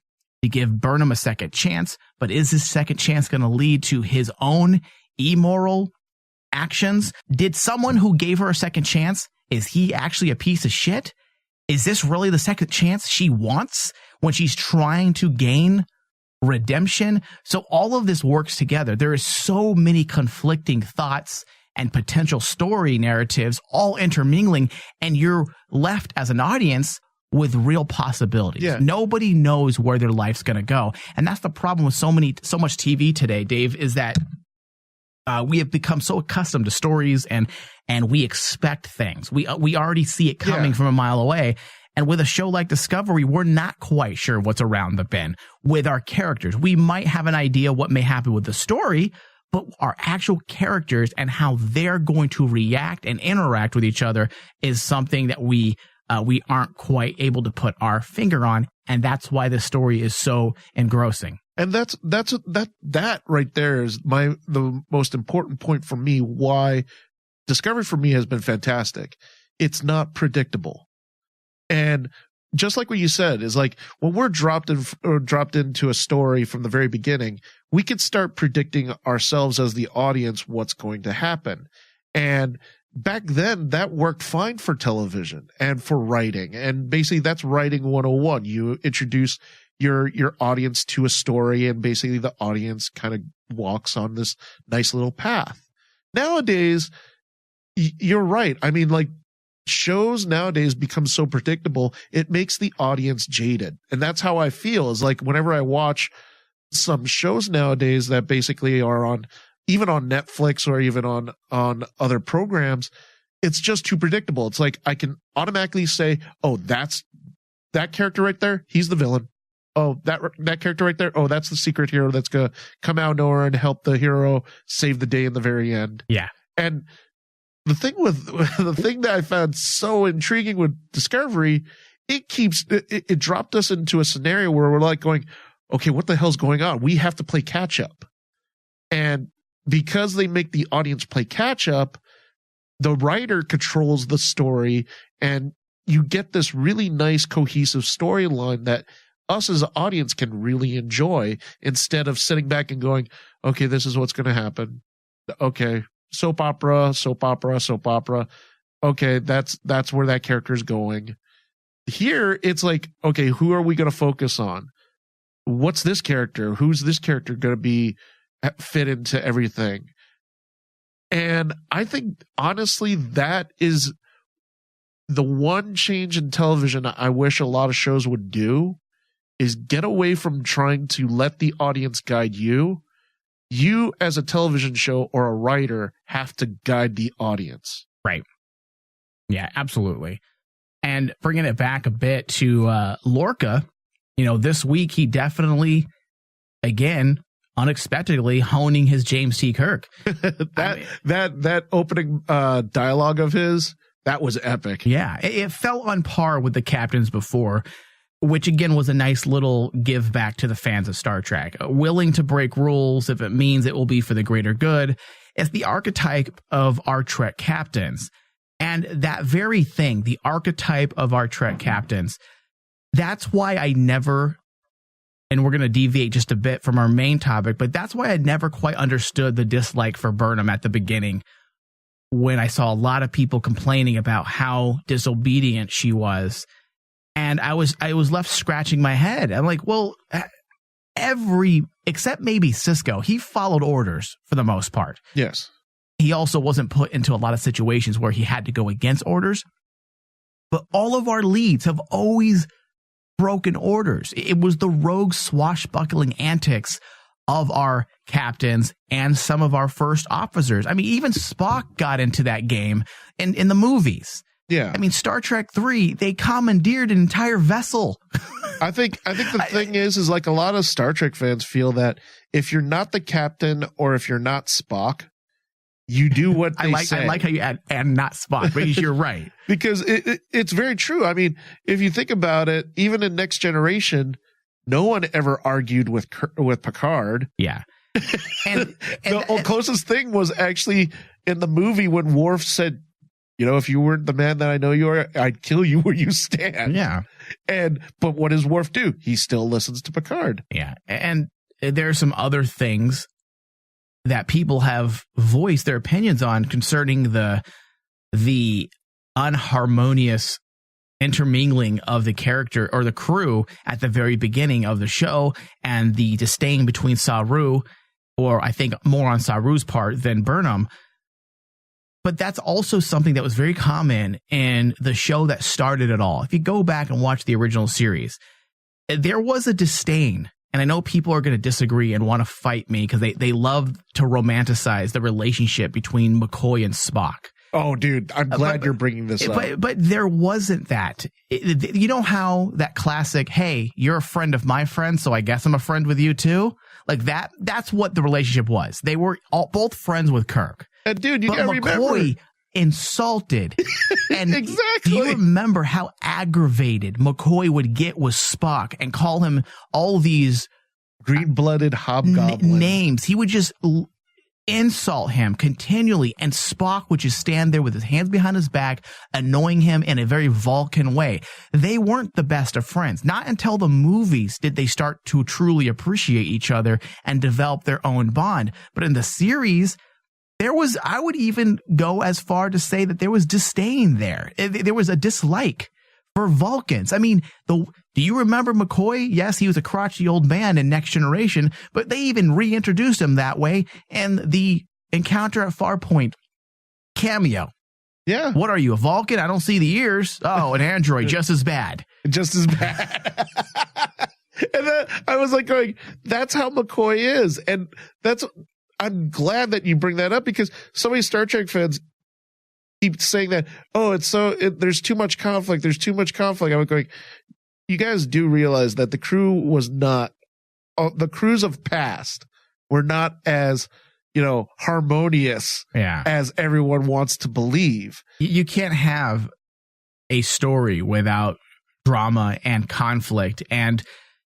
to give Burnham a second chance. But is his second chance going to lead to his own immoral actions? Did someone who gave her a second chance, is he actually a piece of shit? Is this really the second chance she wants when she's trying to gain redemption? So all of this works together. There is so many conflicting thoughts and potential story narratives all intermingling, and you're left as an audience with real possibilities. Yeah. Nobody knows where their life's going to go. And that's the problem with so much TV today, Dave, is that we have become so accustomed to stories and we expect things. We already see it coming from a mile away. And with a show like Discovery, we're not quite sure what's around the bend with our characters. We might have an idea what may happen with the story, but our actual characters and how they're going to react and interact with each other is something that we aren't quite able to put our finger on. And that's why the story is so engrossing. And that right there is the most important point for me, why Discovery for me has been fantastic. It's not predictable. And just like what you said, is like when we're dropped into a story from the very beginning, we can start predicting ourselves as the audience what's going to happen. And back then that worked fine for television and for writing. And basically that's writing 101. You introduce your audience to a story, and basically the audience kind of walks on this nice little path. Nowadays, you're right. I mean, like, shows nowadays become so predictable, it makes the audience jaded. And that's how I feel, is like whenever I watch some shows nowadays that basically are on, even on Netflix or even on other programs, it's just too predictable. It's like I can automatically say, oh, that's that character right there, he's the villain. Oh, that character right there, oh, that's the secret hero that's going to come out of nowhere and help the hero save the day in the very end. Yeah. And the thing that I found so intriguing with Discovery, it dropped us into a scenario where we're like going, okay, what the hell's going on? We have to play catch up. And because they make the audience play catch up, the writer controls the story, and you get this really nice cohesive storyline that us as an audience can really enjoy, instead of sitting back and going, okay, this is what's going to happen. Okay. Soap opera. Okay, that's where that character is going. Here, it's like, okay, who are we going to focus on? What's this character? Who's this character going to be fit into everything? And I think, honestly, that is the one change in television I wish a lot of shows would do, is get away from trying to let the audience guide you. You, as a television show or a writer, have to guide the audience. Right. Yeah, absolutely. And bringing it back a bit to Lorca, this week he definitely, again, unexpectedly honing his James T. Kirk. that opening dialogue of his, that was epic. Yeah, it fell on par with the captains before, which again was a nice little give back to the fans of Star Trek. Willing to break rules if it means it will be for the greater good. It's the archetype of our Trek captains. And that very thing, the archetype of our Trek captains, that's why I never, and we're going to deviate just a bit from our main topic, but that's why I never quite understood the dislike for Burnham at the beginning, when I saw a lot of people complaining about how disobedient she was. And I was left scratching my head. I'm like, well, except maybe Cisco, he followed orders for the most part. Yes. He also wasn't put into a lot of situations where he had to go against orders. But all of our leads have always broken orders. It was the rogue swashbuckling antics of our captains and some of our first officers. I mean, even Spock got into that game in the movies. Yeah. I mean, Star Trek 3, they commandeered an entire vessel. I think the thing is like a lot of Star Trek fans feel that if you're not the captain or if you're not Spock, you do what they say. I like how you add and not Spock, but you're right. Because it's very true. I mean, if you think about it, even in Next Generation, no one ever argued with Picard. Yeah. And the closest thing was actually in the movie when Worf said, you know, if you weren't the man that I know you are, I'd kill you where you stand. Yeah. But what does Worf do? He still listens to Picard. Yeah. And there are some other things that people have voiced their opinions on concerning the unharmonious intermingling of the character or the crew at the very beginning of the show, and the disdain between Saru, or I think more on Saru's part than Burnham. But that's also something that was very common in the show that started it all. If you go back and watch the original series, there was a disdain. And I know people are going to disagree and want to fight me because they love to romanticize the relationship between McCoy and Spock. Oh, dude, I'm glad you're bringing this up. But there wasn't that. You know how that classic, hey, you're a friend of my friend, so I guess I'm a friend with you too? Like that. That's what the relationship was. They were both friends with Kirk. And dude, you got to remember. McCoy insulted. And exactly. Do you remember how aggravated McCoy would get with Spock and call him all these green-blooded hobgoblin names? He would just insult him continually, and Spock would just stand there with his hands behind his back, annoying him in a very Vulcan way. They weren't the best of friends. Not until the movies did they start to truly appreciate each other and develop their own bond. But in the series, I would even go as far to say that there was disdain there. There was a dislike for Vulcans. I mean, do you remember McCoy? Yes, he was a crotchety old man in Next Generation, but they even reintroduced him that way in the Encounter at Farpoint cameo. Yeah. What are you, a Vulcan? I don't see the ears. Oh, an android, just as bad. Just as bad. And then I was like going, that's how McCoy is. And I'm glad that you bring that up, because so many Star Trek fans keep saying that, oh, there's too much conflict. There's too much conflict. I'm going, you guys do realize that the crew was not, the crews of past were not as, harmonious as everyone wants to believe. You can't have a story without drama and conflict. And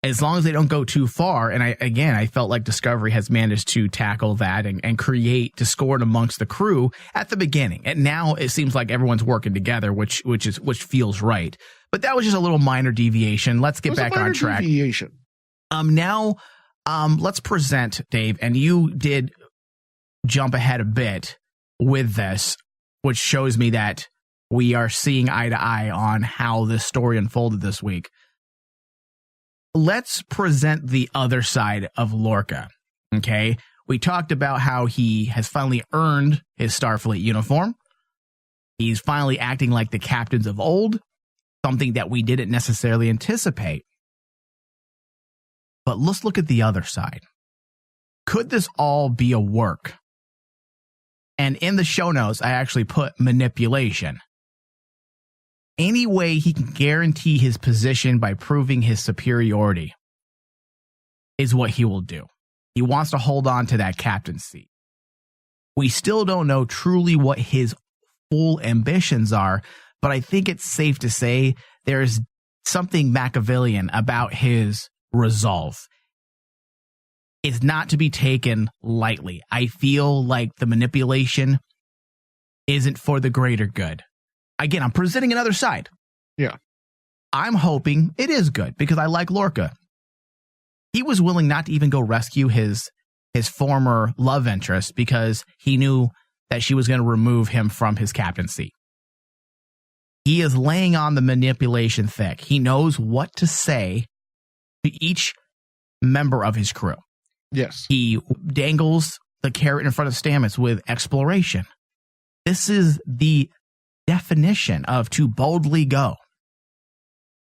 as long as they don't go too far, and I felt like Discovery has managed to tackle that and create discord amongst the crew at the beginning. And now it seems like everyone's working together, which feels right. But that was just a little minor deviation. Let's get back on track. Deviation. Now, let's present, Dave, and you did jump ahead a bit with this, which shows me that we are seeing eye to eye on how this story unfolded this week. Let's present the other side of Lorca, okay? We talked about how he has finally earned his Starfleet uniform. He's finally acting like the captains of old, something that we didn't necessarily anticipate. But let's look at the other side. Could this all be a work? And in the show notes, I actually put manipulation. Any way he can guarantee his position by proving his superiority is what he will do. He wants to hold on to that captain's seat. We still don't know truly what his full ambitions are, but I think it's safe to say there's something Machiavellian about his resolve. It's not to be taken lightly. I feel like the manipulation isn't for the greater good. again, I'm presenting another side. Yeah. I'm hoping it is good because I like Lorca. He was willing not to even go rescue his former love interest because he knew that she was going to remove him from his captaincy. He is laying on the manipulation thick. He knows what to say to each member of his crew. Yes. He dangles the carrot in front of Stamets with exploration. This is the definition of to boldly go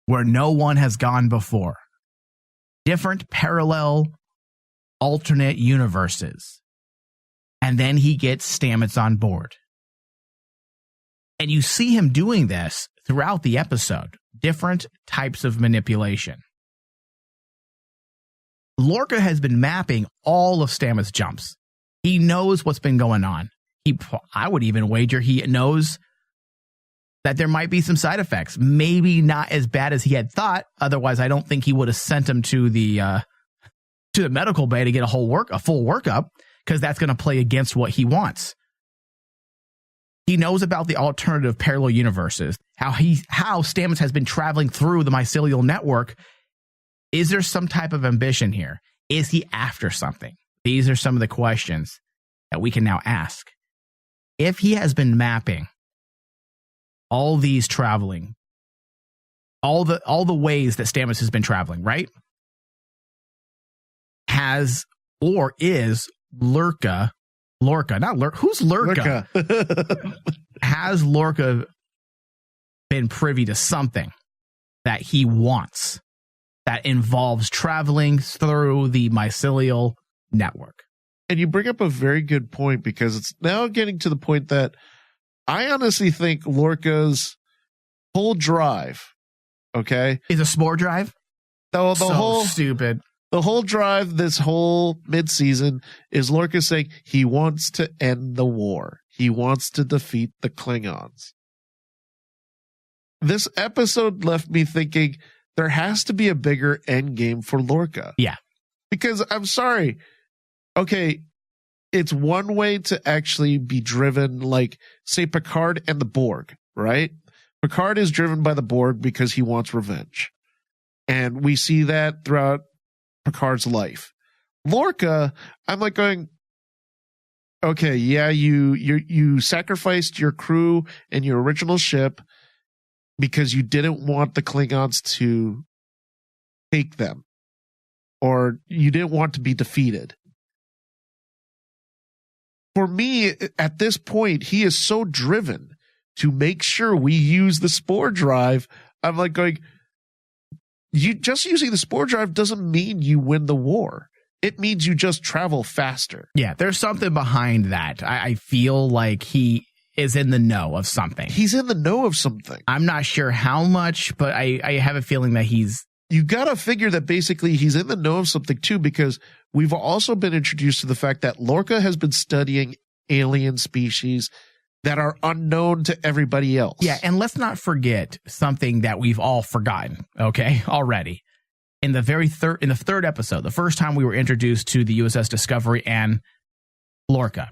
where no one has gone before. Different parallel alternate universes. And then he gets Stamets on board. And you see him doing this throughout the episode. Different types of manipulation. Lorca has been mapping all of Stamets' jumps. He knows what's been going on. I would even wager he knows that there might be some side effects. Maybe not as bad as he had thought. Otherwise, I don't think he would have sent him to the medical bay to get a full workup, because that's going to play against what he wants. He knows about the alternative parallel universes, how Stamets has been traveling through the mycelial network. Is there some type of ambition here? Is he after something? These are some of the questions that we can now ask. If he has been mapping all these traveling, all the ways that Stamets has been traveling, right? Is Lorca, who's Lorca? Has Lorca been privy to something that he wants that involves traveling through the mycelial network? And you bring up a very good point, because it's now getting to the point that I honestly think Lorca's whole drive, okay, is a spore drive. The whole stupid. The whole drive, this whole mid-season, is Lorca saying he wants to end the war. He wants to defeat the Klingons. This episode left me thinking there has to be a bigger end game for Lorca. Yeah. Because I'm sorry. Okay, it's one way to actually be driven, like, say, Picard and the Borg, right? Picard is driven by the Borg because he wants revenge. And we see that throughout Picard's life. Lorca, I'm like going, okay, yeah, you sacrificed your crew and your original ship because you didn't want the Klingons to take them, or you didn't want to be defeated. For me, at this point, he is so driven to make sure we use the spore drive. I'm like going, you just using the spore drive doesn't mean you win the war. It means you just travel faster. Yeah, there's something behind that. I feel like he is in the know of something. He's in the know of something. I'm not sure how much, but I have a feeling that you got to figure that basically he's in the know of something too, because we've also been introduced to the fact that Lorca has been studying alien species that are unknown to everybody else. Yeah, and let's not forget something that we've all forgotten, okay, already. In the third episode, the first time we were introduced to the USS Discovery and Lorca,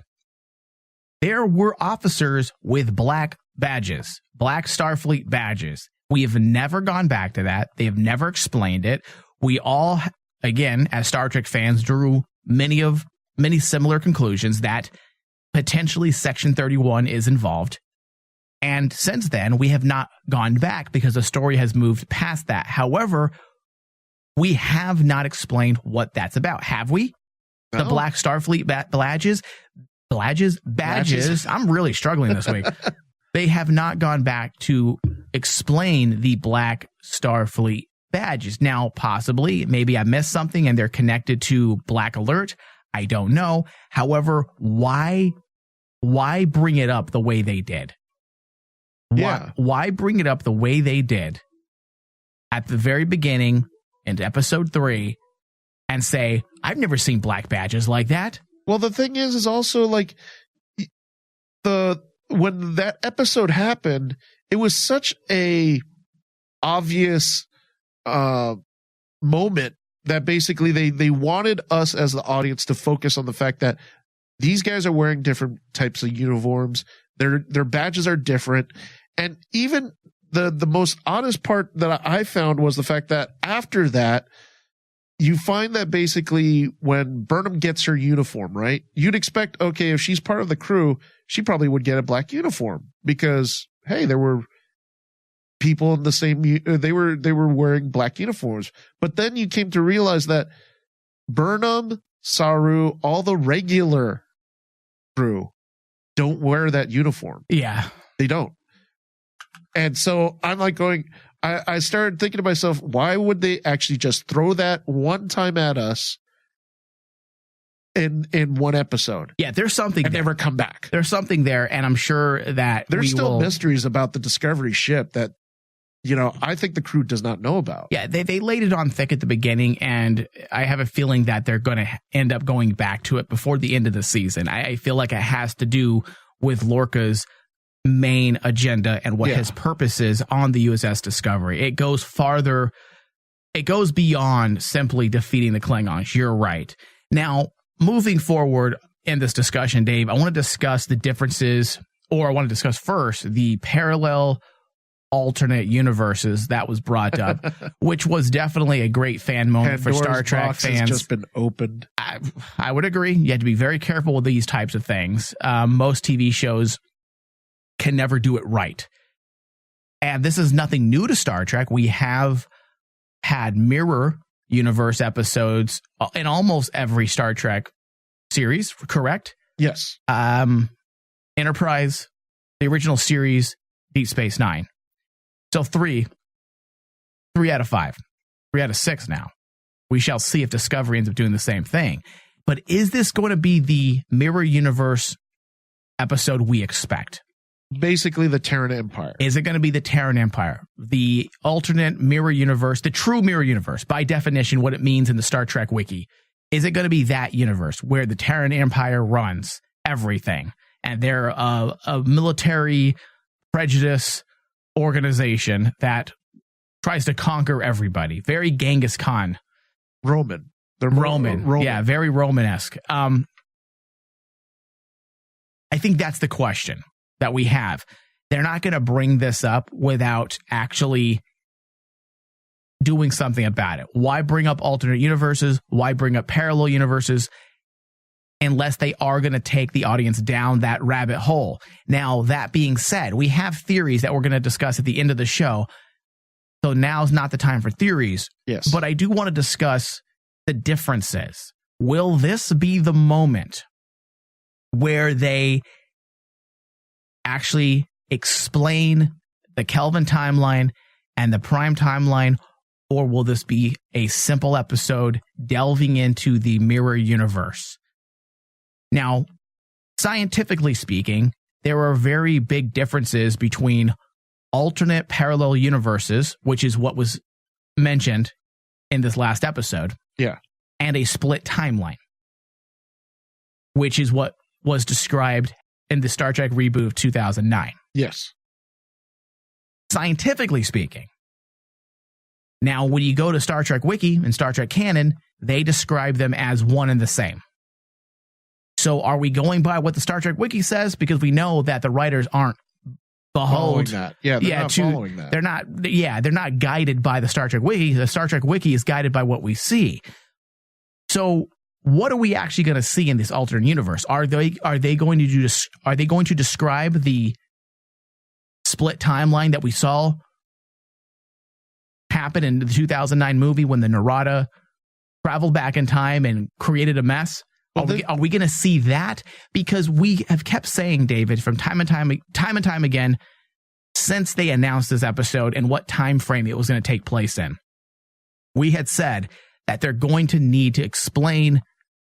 there were officers with black badges, black Starfleet badges. We have never gone back to that. They have never explained it. We all, again, as Star Trek fans, drew many similar conclusions that potentially Section 31 is involved. And since then, we have not gone back because the story has moved past that. However, we have not explained what that's about. Have we? No. The Black Starfleet badges. I'm really struggling this week. They have not gone back to explain the Black Starfleet badges. Now, possibly, maybe I missed something and they're connected to Black Alert. I don't know. However, why bring it up the way they did? Why bring it up the way they did at the very beginning in episode 3 and say, I've never seen black badges like that? Well, the thing is also like when that episode happened, it was such a obvious moment that basically they wanted us as the audience to focus on the fact that these guys are wearing different types of uniforms. Their badges are different. And even the most honest part that I found was the fact that after that, you find that basically when Burnham gets her uniform, right? You'd expect, okay, if she's part of the crew, she probably would get a black uniform because, hey, there were people in the same, they were wearing black uniforms. But then you came to realize that Burnham, Saru, all the regular crew don't wear that uniform. Yeah. They don't. And so I'm like going, I started thinking to myself, why would they actually just throw that one time at us in one episode? Yeah, there's something and there. Never come back. There's something there, and I'm sure that there's still mysteries about the Discovery ship that, you know, I think the crew does not know about. Yeah, they laid it on thick at the beginning, and I have a feeling that they're going to end up going back to it before the end of the season. I feel like it has to do with Lorca's main agenda and what his purpose is on the USS Discovery. It goes farther. It goes beyond simply defeating the Klingons. You're right. Now, moving forward in this discussion, Dave, I want to discuss the differences, or I want to discuss first the parallel alternate universes that was brought up, which was definitely a great fan moment for Star Trek box fans. Has just been opened. I would agree. You have to be very careful with these types of things. Most TV shows can never do it right. And this is nothing new to Star Trek. We have had mirror universe episodes in almost every Star Trek series, correct? Yes. Enterprise, the original series, Deep Space Nine. So 3 out of 5, 3 out of 6 now. We shall see if Discovery ends up doing the same thing. But is this going to be the mirror universe episode we expect? Basically the Terran Empire. Is it going to be the Terran Empire? The alternate mirror universe, the true mirror universe, by definition, what it means in the Star Trek wiki. Is it going to be that universe where the Terran Empire runs everything and they're a military prejudice organization that tries to conquer everybody? Very Genghis Khan. Roman. They're Roman. Yeah, very Romanesque. I think that's the question that we have. They're not going to bring this up without actually doing something about it. Why bring up alternate universes? Why bring up parallel universes? Unless they are going to take the audience down that rabbit hole. Now, that being said, we have theories that we're going to discuss at the end of the show. So now's not the time for theories. Yes. But I do want to discuss the differences. Will this be the moment where they actually explain the Kelvin timeline and the Prime timeline, or will this be a simple episode delving into the mirror universe? Now, scientifically speaking, there are very big differences between alternate parallel universes, which is what was mentioned in this last episode, and a split timeline, which is what was described in the Star Trek reboot of 2009. Yes. Scientifically speaking. Now, when you go to Star Trek Wiki and Star Trek Canon, they describe them as one and the same. So are we going by what the Star Trek Wiki says? Because we know that the writers aren't following that. Yeah, they're not following that. They're not guided by the Star Trek Wiki. The Star Trek Wiki is guided by what we see. So what are we actually going to see in this alternate universe? Are they going to describe the split timeline that we saw happen in the 2009 movie when the Narada traveled back in time and created a mess? Are we going to see that? Because we have kept saying, David, from time and time again, since they announced this episode and what time frame it was going to take place in, we had said that they're going to need to explain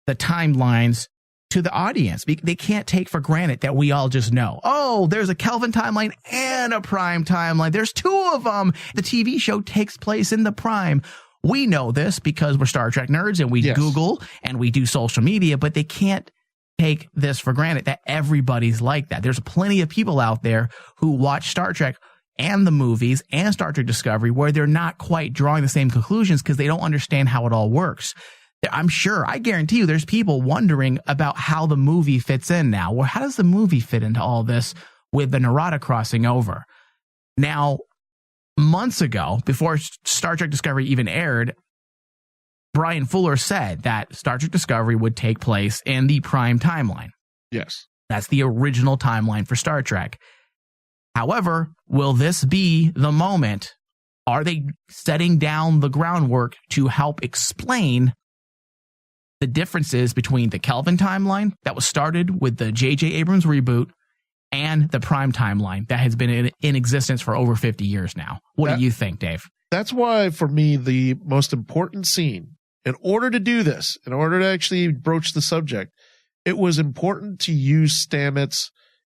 the timelines to the audience. They can't take for granted that we all just know, oh, there's a Kelvin timeline and a Prime timeline. There's two of them. The TV show takes place in the Prime. We know this because we're Star Trek nerds and we Google and we do social media, but they can't take this for granted that everybody's like that. There's plenty of people out there who watch Star Trek and the movies and Star Trek Discovery where they're not quite drawing the same conclusions because they don't understand how it all works. I'm sure, I guarantee you, there's people wondering about how the movie fits in now. Well, how does the movie fit into all this with the Narada crossing over? Now, months ago, before Star Trek Discovery even aired, Brian Fuller said that Star Trek Discovery would take place in the Prime timeline. Yes. That's the original timeline for Star Trek. However, will this be the moment? Are they setting down the groundwork to help explain the differences between the Kelvin timeline that was started with the J.J. Abrams reboot and the Prime timeline that has been in existence for over 50 years now? What do you think, Dave? That's why, for me, the most important scene, in order to do this, in order to actually broach the subject, it was important to use Stamets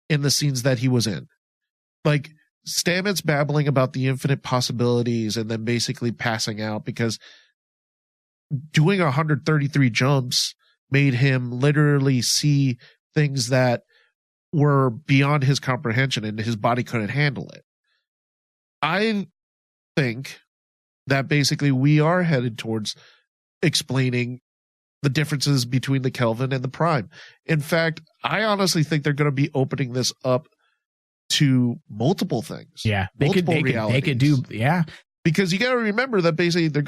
in the scenes that he was in. Like, Stamets babbling about the infinite possibilities and then basically passing out because doing 133 jumps made him literally see things that were beyond his comprehension and his body couldn't handle it. I think that basically we are headed towards explaining the differences between the Kelvin and the Prime. In fact, I honestly think they're going to be opening this up to multiple things. Yeah, they could do. Yeah, because you got to remember that basically they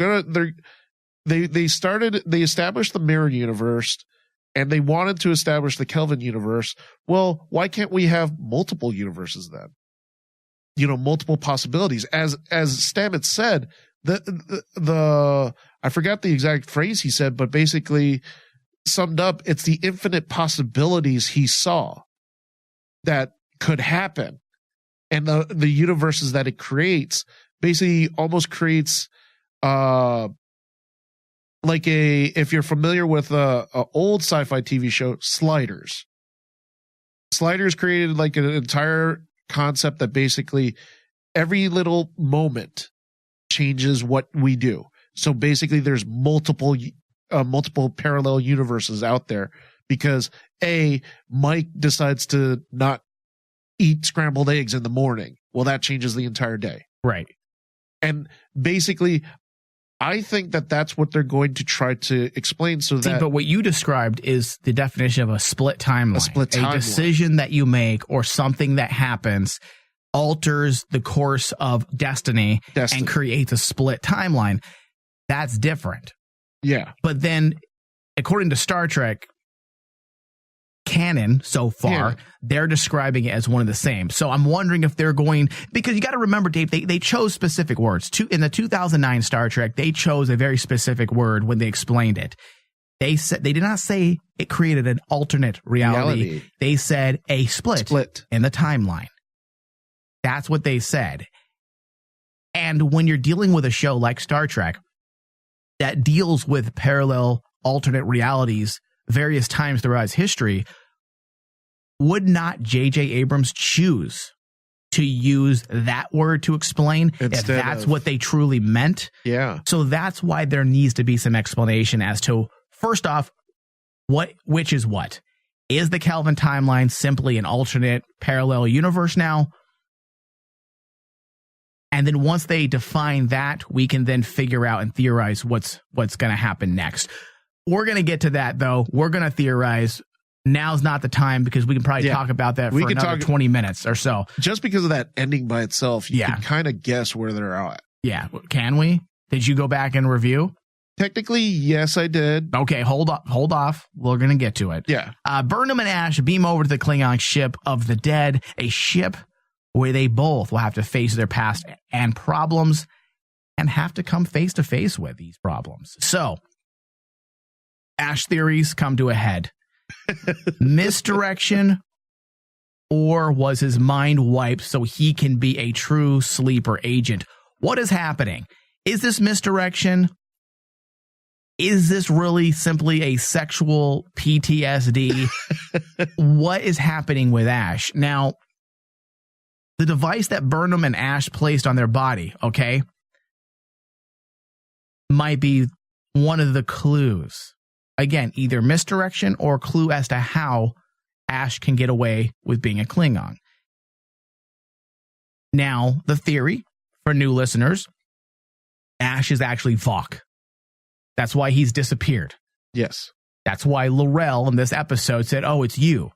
established the mirror universe, and they wanted to establish the Kelvin universe. Well, why can't we have multiple universes then? Multiple possibilities. As Stamets said, the I forgot the exact phrase he said, but basically summed up, it's the infinite possibilities he saw that could happen, and the universes that it creates basically almost creates like if you're familiar with a old sci-fi TV show, Sliders created like an entire concept that basically every little moment changes what we do. So basically there's multiple parallel universes out there because Mike decides to not eat scrambled eggs in the morning. Well, that changes the entire day. Right. And basically, I think that that's what they're going to try to explain. But what you described is the definition of a split timeline. A decision that you make or something that happens alters the course of destiny and creates a split timeline. That's different. Yeah. But then, according to Star Trek canon so far, they're describing it as one of the same. So I'm wondering if they're going, because you got to remember, Dave, they chose specific words. In the 2009 Star Trek, they chose a very specific word when they explained it. They did not say it created an alternate reality. They said a split in the timeline. That's what they said. And when you're dealing with a show like Star Trek that deals with parallel alternate realities various times throughout its history, would not J.J. Abrams choose to use that word to explain if that's what they truly meant? Yeah. So that's why there needs to be some explanation as to, first off, which is what? Is the Kelvin timeline simply an alternate parallel universe now? And then once they define that, we can then figure out and theorize what's going to happen next. We're going to get to that, though. We're going to theorize. Now's not the time because we can probably talk about that for another 20 minutes or so. Just because of that ending by itself, you can kind of guess where they're at. Yeah. Can we? Did you go back and review? Technically, yes, I did. Okay, hold off. We're going to get to it. Yeah. Burnham and Ash beam over to the Klingon ship of the dead, a ship where they both will have to face their past and problems and have to come face to face with these problems. So, Ash theories come to a head. Misdirection, or was his mind wiped so he can be a true sleeper agent? What is happening? Is this misdirection? Is this really simply a sexual PTSD? What is happening with Ash? Now, the device that Burnham and Ash placed on their body, okay, might be one of the clues. Again, either misdirection or a clue as to how Ash can get away with being a Klingon. Now, the theory, for new listeners, Ash is actually Vok. That's why he's disappeared. Yes. That's why L'Rell in this episode said, "Oh, it's you."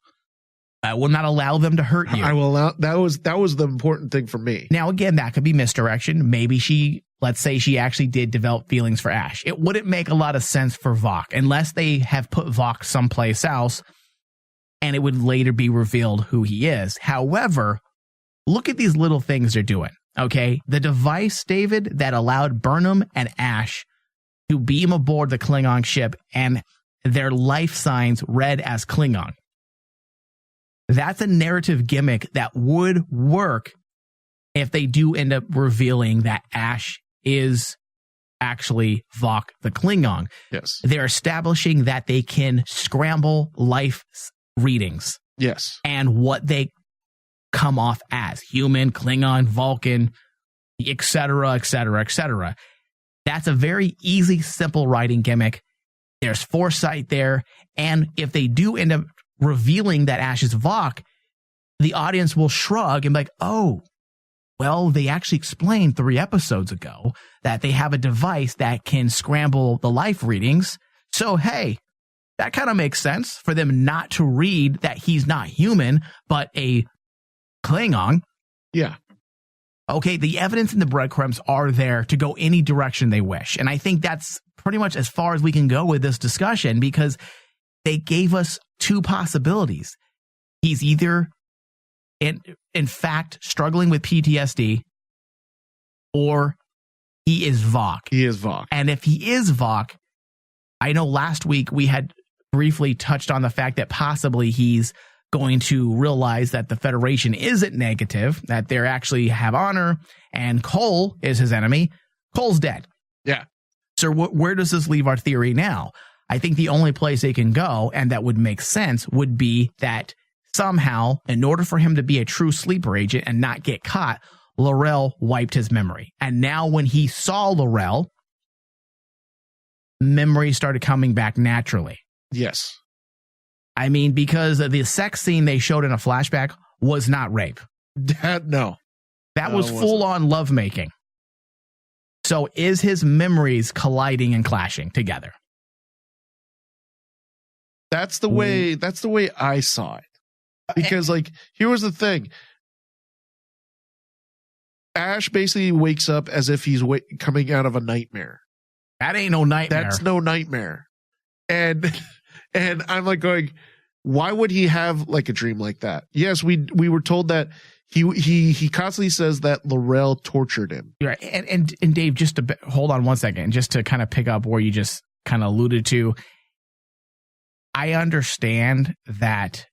I will not allow them to hurt you. I will allow. That was the important thing for me. Now, again, that could be misdirection. Maybe let's say she actually did develop feelings for Ash. It wouldn't make a lot of sense for Vok unless they have put Vok someplace else and it would later be revealed who he is. However, look at these little things they're doing. Okay. The device, David, that allowed Burnham and Ash to beam aboard the Klingon ship and their life signs read as Klingon. That's a narrative gimmick that would work if they do end up revealing that Ash is actually Vok the Klingon. Yes. They're establishing that they can scramble life readings. Yes. And what they come off as. Human, Klingon, Vulcan, etc., etc., etc. That's a very easy, simple writing gimmick. There's foresight there. And if they do end up revealing that Ash is Vok, the audience will shrug and be like, oh, well, they actually explained 3 episodes ago that they have a device that can scramble the life readings. So, hey, that kind of makes sense for them not to read that he's not human, but a Klingon. Yeah. Okay, the evidence and the breadcrumbs are there to go any direction they wish. And I think that's pretty much as far as we can go with this discussion because they gave us 2 possibilities. He's either in fact struggling with PTSD or he is Vok. He is Vok. And if he is Vok, I know last week we had briefly touched on the fact that possibly he's going to realize that the Federation isn't negative, that they actually have honor, and Cole is his enemy. Cole's dead. Yeah. So where does this leave our theory now? I think the only place they can go, and that would make sense, would be that somehow, in order for him to be a true sleeper agent and not get caught, L'Rell wiped his memory. And now when he saw L'Rell, memory started coming back naturally. Yes. I mean, because the sex scene they showed in a flashback was not rape. No. That was full-on lovemaking. So is his memories colliding and clashing together? That's the way I saw it. Because, like, here was the thing. Ash basically wakes up as if he's coming out of a nightmare. That ain't no nightmare. That's no nightmare. And I'm like going, why would he have like a dream like that? Yes, we were told that he constantly says that L'Rell tortured him. Right. And Dave, just to hold on one second, just to kind of pick up where you just kind of alluded to. I understand that,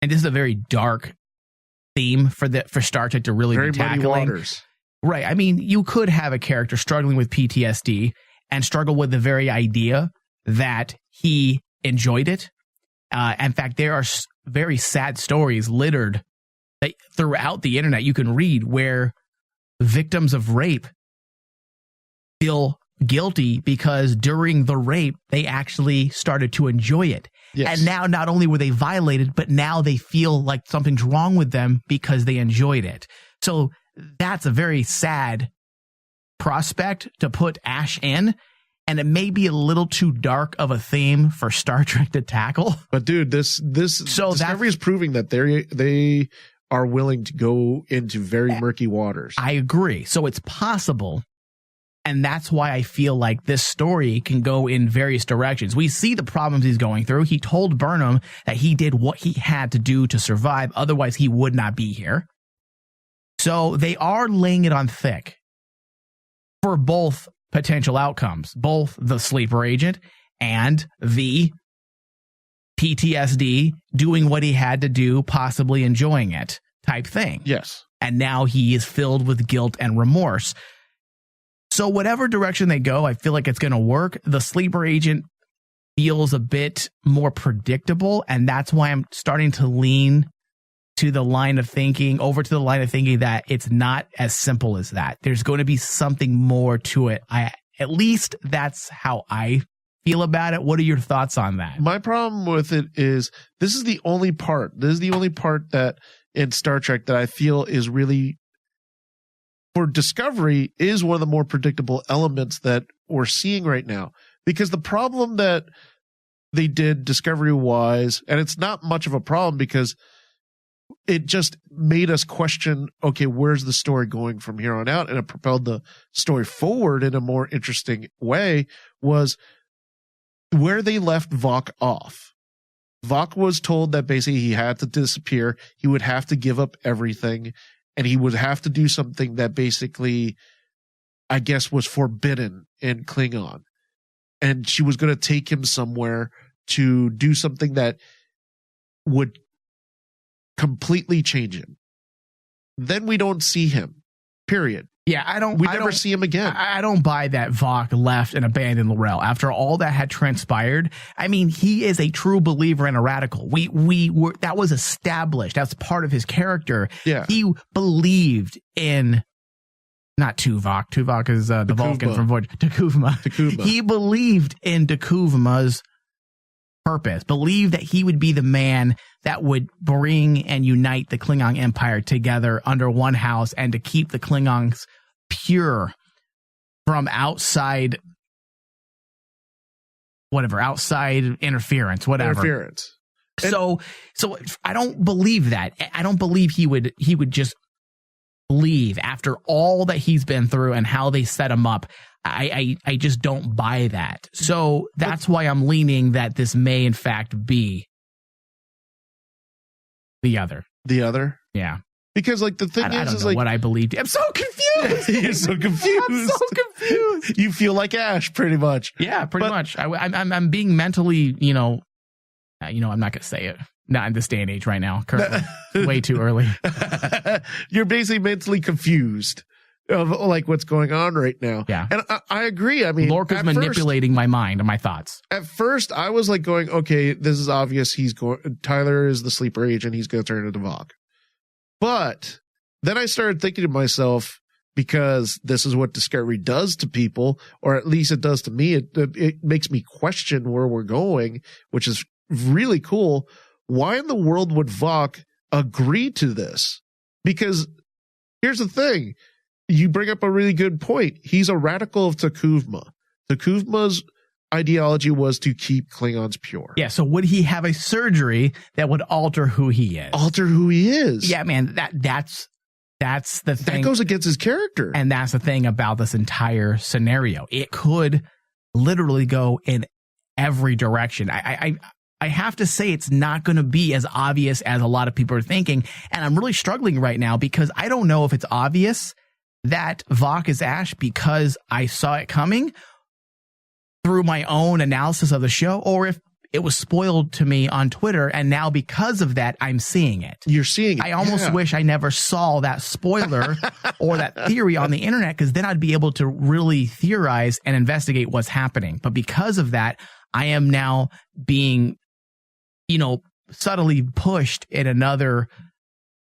and this is a very dark theme for Star Trek to really be tackling. Muddy waters. Right. I mean, you could have a character struggling with PTSD and struggle with the very idea that he enjoyed it. In fact, there are very sad stories littered throughout the internet you can read where victims of rape feel guilty because during the rape, they actually started to enjoy it. Yes. And now not only were they violated, but now they feel like something's wrong with them because they enjoyed it. So that's a very sad prospect to put Ash in. And it may be a little too dark of a theme for Star Trek to tackle. But dude, this Discovery is proving that they are willing to go into very murky waters. I agree. So it's possible. And that's why I feel like this story can go in various directions. We see the problems he's going through. He told Burnham that he did what he had to do to survive. Otherwise, he would not be here. So they are laying it on thick for both potential outcomes, both the sleeper agent and the PTSD doing what he had to do, possibly enjoying it type thing. Yes. And now he is filled with guilt and remorse. So whatever direction they go, I feel like it's going to work. The sleeper agent feels a bit more predictable, and that's why I'm starting to lean to the line of thinking, that it's not as simple as that. There's going to be something more to it. At least that's how I feel about it. What are your thoughts on that? My problem with it is this is the only part that in Star Trek that I feel is really, for Discovery, is one of the more predictable elements that we're seeing right now. Because the problem that they did Discovery-wise, and it's not much of a problem because it just made us question, okay, where's the story going from here on out? And it propelled the story forward in a more interesting way, was where they left Vok off. Vok was told that basically he had to disappear. He would have to give up everything, and he would have to do something that basically, I guess, was forbidden in Klingon. And she was going to take him somewhere to do something that would completely change him. Then we don't see him. Period. Yeah, we never see him again. I don't buy that Vok left and abandoned L'Rell after all that had transpired. I mean, he is a true believer and a radical. We were, that was established. That's part of his character. Yeah. He believed in not Tuvok. Tuvok is the Vulcan from Voyager. T'Kuvma. He believed in T'Kuvma's purpose, believed that he would be the man that would bring and unite the Klingon Empire together under one house and to keep the Klingons pure from outside interference, whatever. So I don't believe that. I don't believe he would just leave after all that he's been through and how they set him up. I just don't buy that. So that's why I'm leaning that this may in fact be the other. The other? Yeah. Because like the thing I don't know like what I believed. I'm so confused. You're so confused. I'm so confused. You feel like Ash pretty much. Yeah, pretty much. I'm being mentally, I'm not going to say it. Not in this day and age right now. Currently. Way too early. You're basically mentally confused of like what's going on right now. Yeah. And I agree. I mean, Lorca's manipulating my mind and my thoughts. At first, I was like going, okay, this is obvious. Tyler is the sleeper agent. He's going to turn into Vok. But then I started thinking to myself, because this is what Discovery does to people, or at least it does to me. It makes me question where we're going, which is really cool. Why in the world would Vok agree to this? Because here's the thing. You bring up a really good point. He's a radical of T'Kuvma. T'Kuvma's ideology was to keep Klingons pure. Yeah, so would he have a surgery that would alter who he is? Alter who he is. Yeah, man, that's the thing. That goes against his character. And that's the thing about this entire scenario. It could literally go in every direction. I have to say it's not going to be as obvious as a lot of people are thinking. And I'm really struggling right now because I don't know if it's obvious that Vok is Ash because I saw it coming through my own analysis of the show, or if it was spoiled to me on Twitter, and now because of that, I'm seeing it. You're seeing it. I almost wish I never saw that spoiler or that theory on the internet, because then I'd be able to really theorize and investigate what's happening. But because of that, I am now being, subtly pushed in another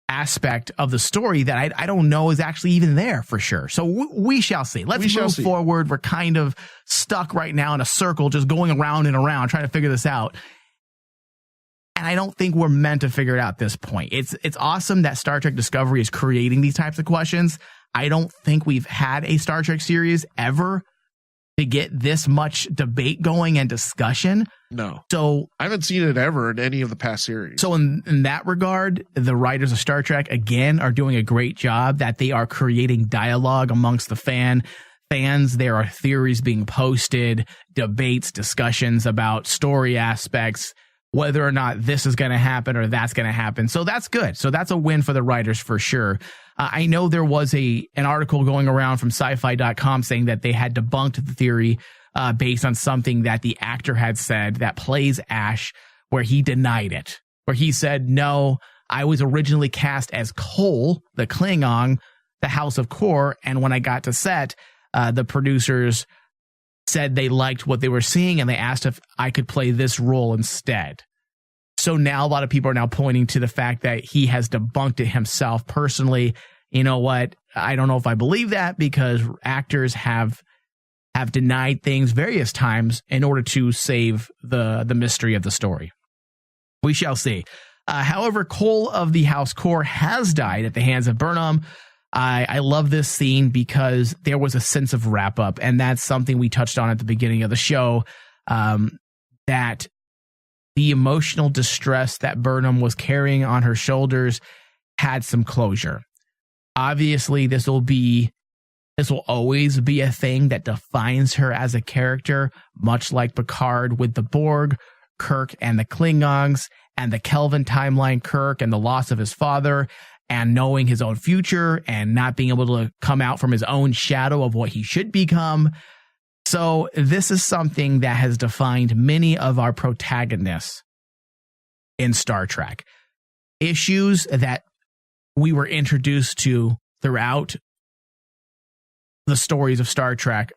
aspect of the story that I don't know is actually even there for sure. So we shall see. Let's move forward. We're kind of stuck right now in a circle, just going around and around trying to figure this out. And I don't think we're meant to figure it out at this point. It's awesome that Star Trek Discovery is creating these types of questions. I don't think we've had a Star Trek series ever to get this much debate going and discussion. No. So I haven't seen it ever in any of the past series. So in that regard, the writers of Star Trek, again, are doing a great job that they are creating dialogue amongst the fans. There are theories being posted, debates, discussions about story aspects, whether or not this is going to happen or that's going to happen. So that's good. So that's a win for the writers for sure. I know there was an article going around from sci-fi.com saying that they had debunked the theory based on something that the actor had said that plays Ash, where he denied it, where he said, no, I was originally cast as Kol, the Klingon, the House of Kor. And when I got to set, the producers said they liked what they were seeing and they asked if I could play this role instead. So now a lot of people are now pointing to the fact that he has debunked it himself. Personally, you know what? I don't know if I believe that, because actors have denied things various times in order to save the mystery of the story. We shall see. However, Kol of the House Kor has died at the hands of Burnham. I love this scene because there was a sense of wrap up, and that's something we touched on at the beginning of the show, that the emotional distress that Burnham was carrying on her shoulders had some closure. Obviously, this will always be a thing that defines her as a character, much like Picard with the Borg, Kirk and the Klingons, and the Kelvin timeline Kirk and the loss of his father, and knowing his own future and not being able to come out from his own shadow of what he should become. So this is something that has defined many of our protagonists in Star Trek. Issues that we were introduced to throughout the stories of Star Trek,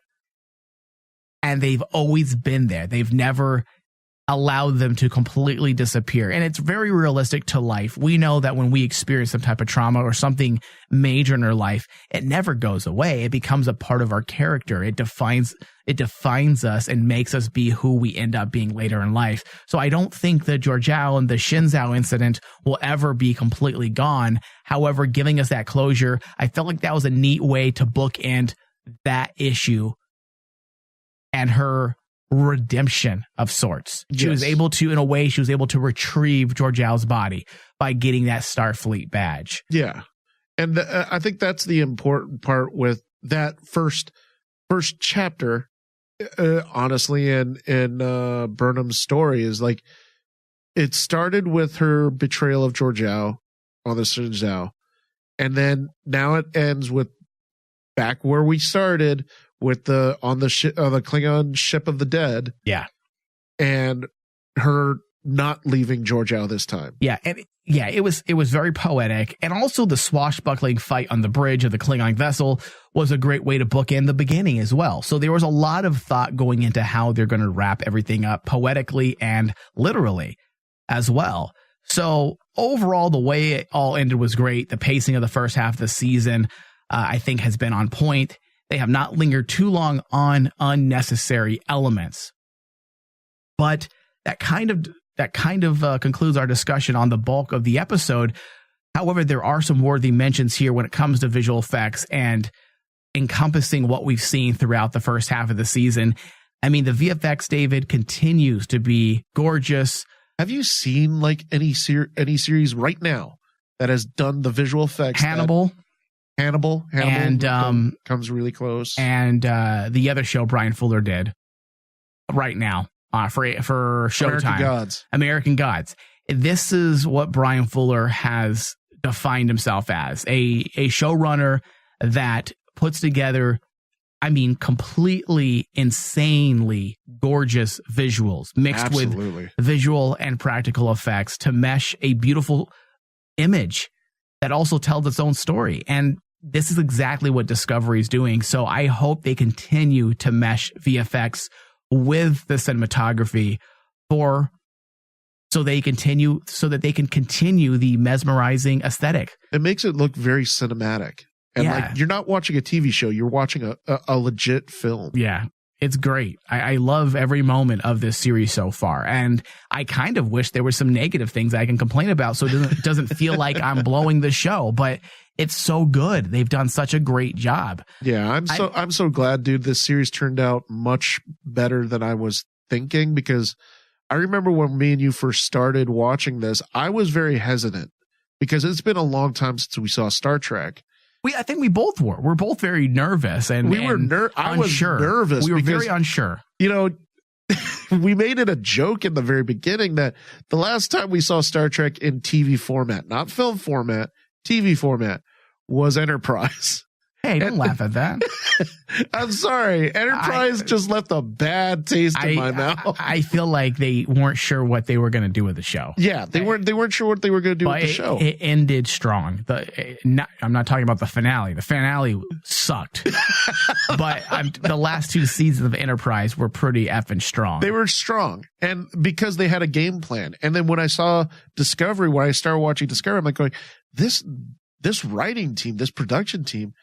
and they've always been there. They've never allowed them to completely disappear. And it's very realistic to life. We know that when we experience some type of trauma or something major in our life, it never goes away. It becomes a part of our character. It defines us and makes us be who we end up being later in life. So I don't think the Georgiou and the Shinzao incident will ever be completely gone. However, giving us that closure, I felt like that was a neat way to bookend that issue and her redemption of sorts. She was able to, in a way, she was able to retrieve Georgiou's body by getting that Starfleet badge. Yeah. And I think that's the important part with that first chapter, honestly, in Burnham's story is like, it started with her betrayal of Georgiou on the Shinzao. And then now it ends with back where we started with the Klingon ship of the dead. Yeah. And her not leaving Georgiou this time. Yeah. And it was very poetic. And also the swashbuckling fight on the bridge of the Klingon vessel was a great way to bookend the beginning as well. So there was a lot of thought going into how they're going to wrap everything up poetically and literally as well. So overall, the way it all ended was great. The pacing of the first half of the season, I think, has been on point. They have not lingered too long on unnecessary elements. But that kind of concludes our discussion on the bulk of the episode. However, there are some worthy mentions here when it comes to visual effects and encompassing what we've seen throughout the first half of the season. I mean, the VFX, David, continues to be gorgeous. Have you seen like any series right now that has done the visual effects? Hannibal and comes really close. And the other show Brian Fuller did right now for Showtime. American Gods. This is what Brian Fuller has defined himself as, a showrunner that puts together, I mean, completely insanely gorgeous visuals mixed with visual and practical effects to mesh a beautiful image that also tells its own story. And this is exactly what Discovery is doing. So I hope they continue to mesh VFX with the cinematography so that they can continue the mesmerizing aesthetic. It makes it look very cinematic. And like, you're not watching a TV show, you're watching a legit film. Yeah. It's great. I love every moment of this series so far. And I kind of wish there were some negative things I can complain about so it doesn't feel like I'm blowing the show. But it's so good. They've done such a great job. Yeah, I'm so glad, dude. This series turned out much better than I was thinking, because I remember when me and you first started watching this, I was very hesitant because it's been a long time since we saw Star Trek. I think we both were. We're both very nervous, and I was nervous. We were because, very unsure. You know, we made it a joke in the very beginning that the last time we saw Star Trek in TV format, not film format, TV format, was Enterprise. Hey, don't laugh at that. I'm sorry. Enterprise just left a bad taste in my mouth. I feel like they weren't sure what they were going to do with the show. Yeah, they weren't sure what they were going to do with the show. It ended strong. I'm not talking about the finale. The finale sucked. But the last two seasons of Enterprise were pretty effing strong. They were strong. And because they had a game plan. And then when I saw Discovery, when I started watching Discovery, I'm like going, this writing team, this production team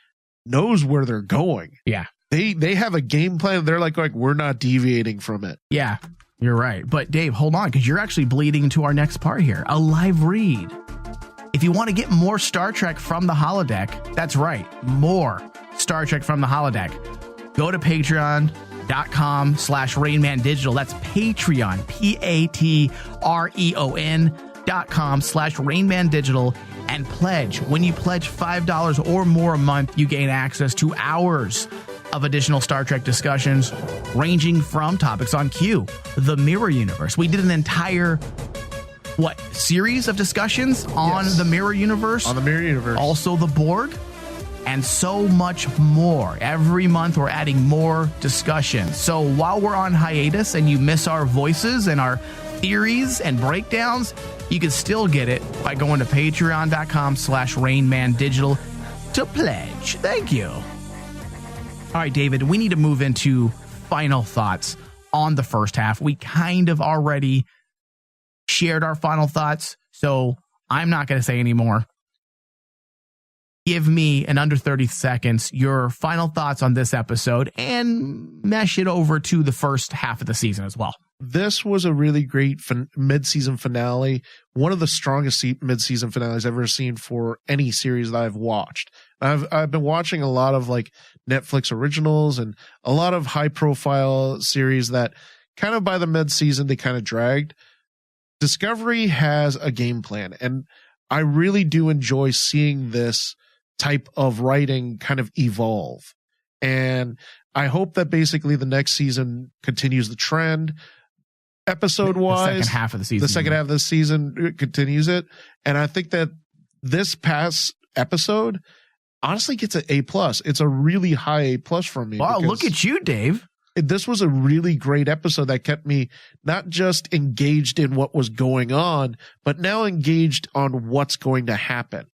knows where they're going. Yeah. They have a game plan. They're like, we're not deviating from it. Yeah, you're right. But Dave, hold on, because you're actually bleeding into our next part here. A live read. If you want to get more Star Trek from the holodeck, that's right, more Star Trek from the holodeck, go to Patreon, patreon.com/RainmanDigital. That's Patreon, patreon.com/RainmanDigital, and pledge. When you pledge $5 or more a month, you gain access to hours of additional Star Trek discussions, ranging from topics on Q, the Mirror Universe. We did an entire series of discussions on the Mirror Universe, also the Borg, and so much more. Every month we're adding more discussions. So while we're on hiatus and you miss our voices and our theories and breakdowns, you can still get it by going to patreon.com/RainmanDigital to pledge. Thank you. All right, David, we need to move into final thoughts on the first half. We kind of already shared our final thoughts, so I'm not going to say any more. Give me, in under 30 seconds, your final thoughts on this episode and mesh it over to the first half of the season as well. This was a really great mid-season finale. One of the strongest mid-season finales I've ever seen for any series that I've watched. I've been watching a lot of like Netflix originals and a lot of high-profile series that kind of by the mid-season they kind of dragged. Discovery has a game plan, and I really do enjoy seeing this type of writing kind of evolve. And I hope that basically the next season continues the trend. Episode-wise, the second half of the season continues it. And I think that this past episode honestly gets an A+. It's a really high A+ from me. Wow, look at you, Dave. This was a really great episode that kept me not just engaged in what was going on, but now engaged on what's going to happen.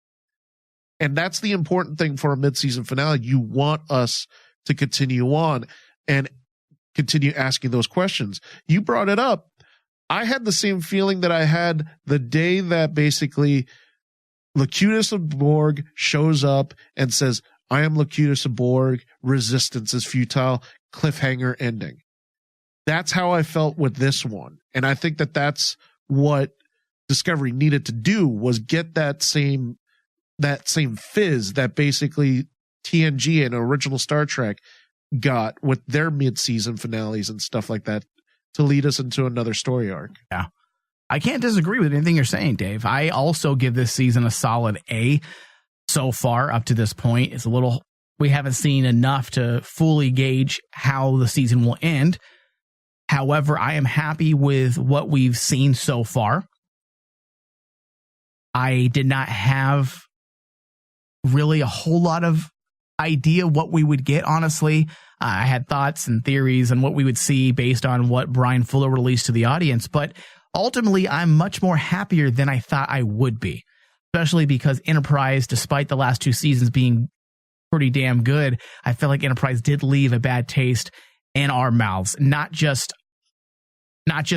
And that's the important thing for a mid-season finale. You want us to continue on and continue asking those questions. You brought it up. I had the same feeling that I had the day that basically Locutus of Borg shows up and says, "I am Locutus of Borg. Resistance is futile. Cliffhanger ending." That's how I felt with this one. And I think that that's what Discovery needed to do, was get that same fizz that basically TNG and original Star Trek got with their mid-season finales and stuff like that to lead us into another story arc. Yeah. I can't disagree with anything you're saying, Dave. I also give this season a solid A so far up to this point. It's a little, we haven't seen enough to fully gauge how the season will end. However, I am happy with what we've seen so far. I did not have really a whole lot of idea what we would get, honestly. I had thoughts and theories on what we would see based on what Brian Fuller released to the audience, but ultimately I'm much more happier than I thought I would be, especially because Enterprise, despite the last two seasons being pretty damn good, I feel like Enterprise did leave a bad taste in our mouths, not just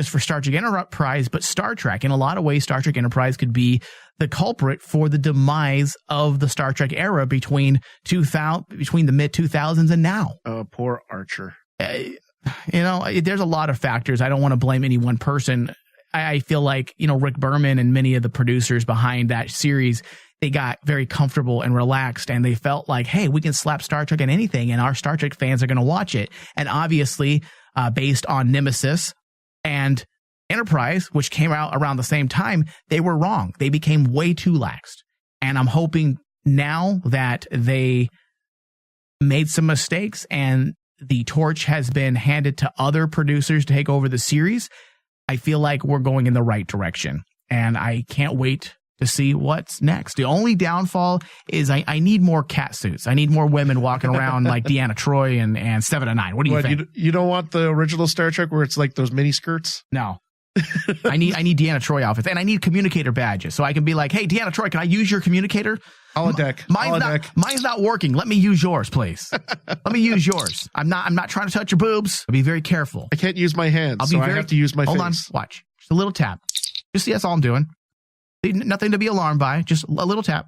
for Star Trek Enterprise, but Star Trek. In a lot of ways, Star Trek Enterprise could be the culprit for the demise of the Star Trek era between the mid-2000s and now. Poor Archer. There's a lot of factors. I don't want to blame any one person. I feel like, Rick Berman and many of the producers behind that series, they got very comfortable and relaxed, and they felt like, hey, we can slap Star Trek on anything, and our Star Trek fans are going to watch it. And obviously, based on Nemesis and Enterprise, which came out around the same time, they were wrong. They became way too lax. And I'm hoping now that they made some mistakes and the torch has been handed to other producers to take over the series, I feel like we're going in the right direction. And I can't wait to see what's next. The only downfall is I need more cat suits. I need more women walking around like Deanna Troi and 7 of 9. What do you think? You don't want the original Star Trek where it's like those mini skirts? No. I need Deanna Troi outfits, and I need communicator badges so I can be like, hey, Deanna Troi, can I use your communicator? Holodeck. Mine's not working. Let me use yours, please. Let me use yours. I'm not trying to touch your boobs. I'll be very careful. I can't use my hands, I have to use my face. Hold on, watch. Just a little tap. Just see, that's all I'm doing. Nothing to be alarmed by. Just a little tap.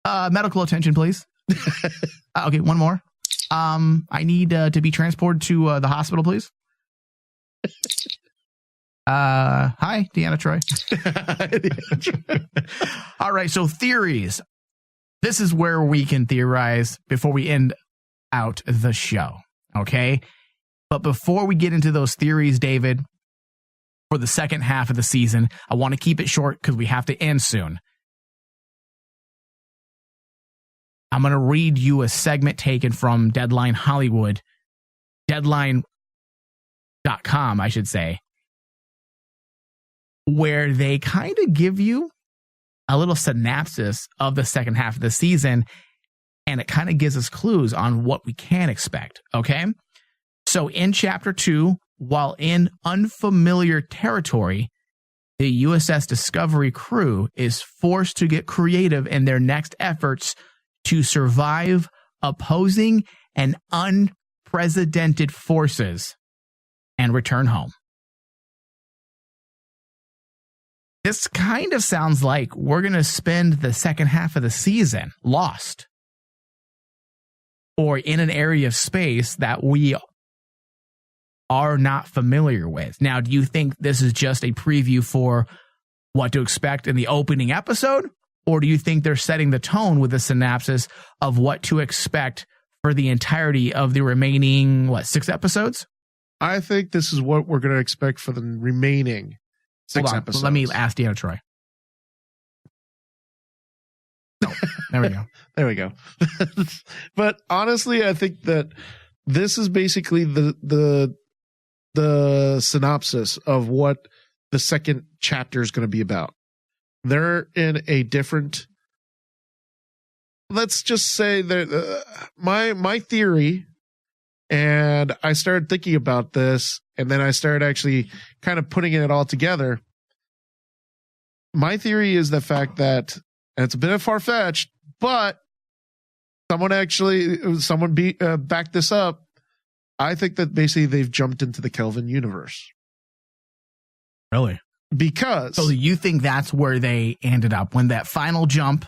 Medical attention, please. Okay, one more. I need to be transported to the hospital, please. Hi, Deanna Troi. All right, so theories. This is where we can theorize before we end out the show. Okay. But before we get into those theories, David, for the second half of the season, I want to keep it short because we have to end soon. I'm going to read you a segment taken from Deadline Hollywood, Deadline.com, I should say, where they kind of give you a little synopsis of the second half of the season, and it kind of gives us clues on what we can expect, okay? So in Chapter 2, while in unfamiliar territory, the USS Discovery crew is forced to get creative in their next efforts to survive opposing and unprecedented forces and return home. This kind of sounds like we're going to spend the second half of the season lost or in an area of space that we are not familiar with. Now, do you think this is just a preview for what to expect in the opening episode? Or do you think they're setting the tone with a synopsis of what to expect for the entirety of the remaining, 6 episodes? I think this is what we're going to expect for the remaining 6 episodes. Let me ask Deanna Troy. No, there we go. There we go. But honestly, I think that this is basically the synopsis of what the second chapter is going to be about. They're in a different, let's just say that my theory, and I started thinking about this, and then I started actually kind of putting it all together. My theory is the fact that, and it's a bit far-fetched, but someone backed this up. I think that basically they've jumped into the Kelvin universe. Really? Because. So you think that's where they ended up? When that final jump,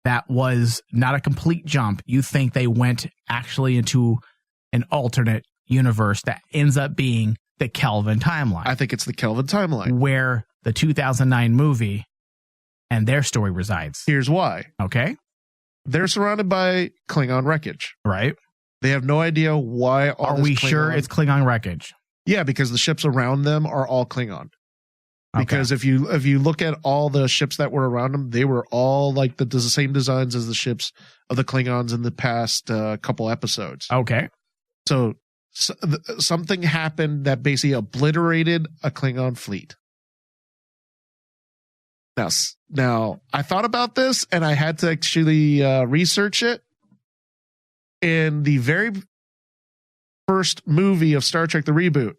that was not a complete jump, you think they went actually into an alternate universe that ends up being the Kelvin timeline? I think it's the Kelvin timeline. Where the 2009 movie and their story resides. Here's why. Okay. They're surrounded by Klingon wreckage. Right. They have no idea why all Are we sure it's Klingon wreckage? Yeah, because the ships around them are all Klingon. Because if you look at all the ships that were around them, they were all like the same designs as the ships of the Klingons in the past couple episodes. Okay. So something happened that basically obliterated a Klingon fleet. Now I thought about this and I had to actually research it. In the very first movie of Star Trek, the reboot,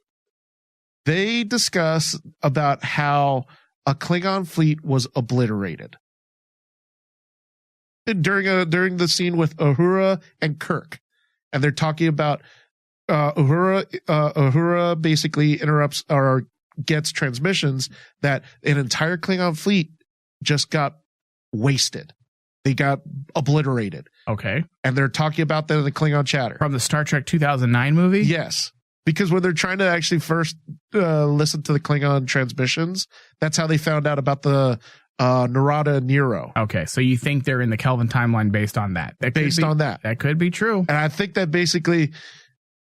they discuss about how a Klingon fleet was obliterated during the scene with Uhura and Kirk, and they're talking about Uhura basically interrupts or gets transmissions that an entire Klingon fleet just got wasted. They got obliterated. Okay. And they're talking about that in the Klingon chatter. From the Star Trek 2009 movie? Yes. Because when they're trying to actually first listen to the Klingon transmissions, that's how they found out about the Narada Nero. Okay, so you think they're in the Kelvin timeline based on that? On that. That could be true. And I think that basically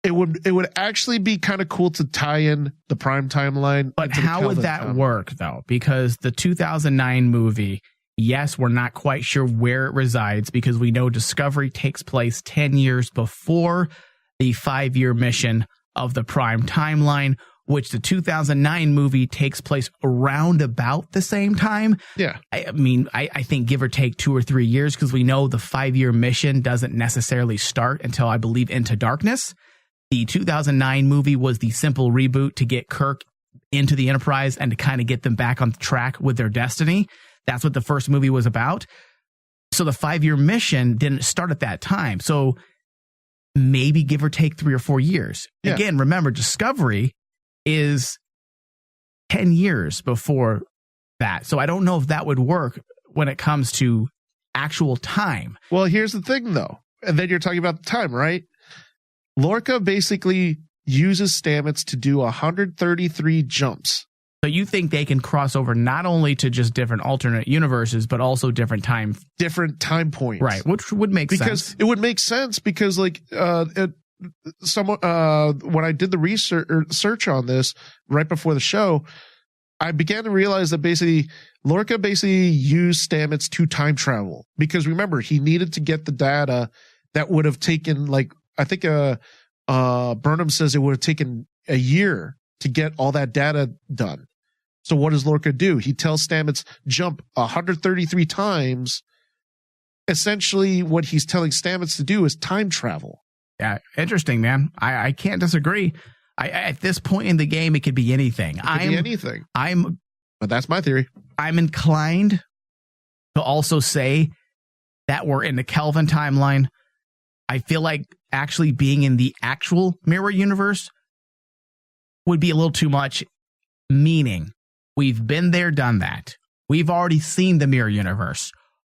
it would actually be kind of cool to tie in the Prime timeline. But how would that work, though? Because the 2009 movie, yes, we're not quite sure where it resides because we know Discovery takes place 10 years before the 5-year mission of the Prime timeline, which the 2009 movie takes place around about the same time. Yeah. I mean, I think give or take 2 or 3 years, because we know the 5-year mission doesn't necessarily start until, I believe, Into Darkness. The 2009 movie was the simple reboot to get Kirk into the Enterprise and to kind of get them back on track with their destiny. That's what the first movie was about. So the 5-year mission didn't start at that time. So maybe give or take 3 or 4 years. Yeah. Again, remember, Discovery is 10 years before that. So I don't know if that would work when it comes to actual time. Well, here's the thing, though. And then you're talking about the time, right? Lorca basically uses Stamets to do 133 jumps. So you think they can cross over not only to just different alternate universes, but also different time points. Right, which would make sense. Because it would make sense because, like, when I did the research on this right before the show, I began to realize that basically Lorca used Stamets to time travel, because remember, he needed to get the data that would have taken, like, I think Burnham says it would have taken a year to get all that data done. So what does Lorca do? He tells Stamets jump 133 times. Essentially, what he's telling Stamets to do is time travel. Yeah, interesting, man. I can't disagree. At this point in the game, it could be anything. It could be anything. But that's my theory. I'm inclined to also say that we're in the Kelvin timeline. I feel like actually being in the actual mirror universe would be a little too much, meaning we've been there, done that. We've already seen the mirror universe.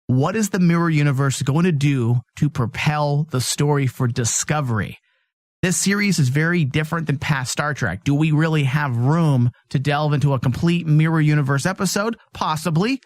What is the mirror universe going to do to propel the story for Discovery? This series is very different than past Star Trek. Do we really have room to delve into a complete mirror universe episode? Possibly.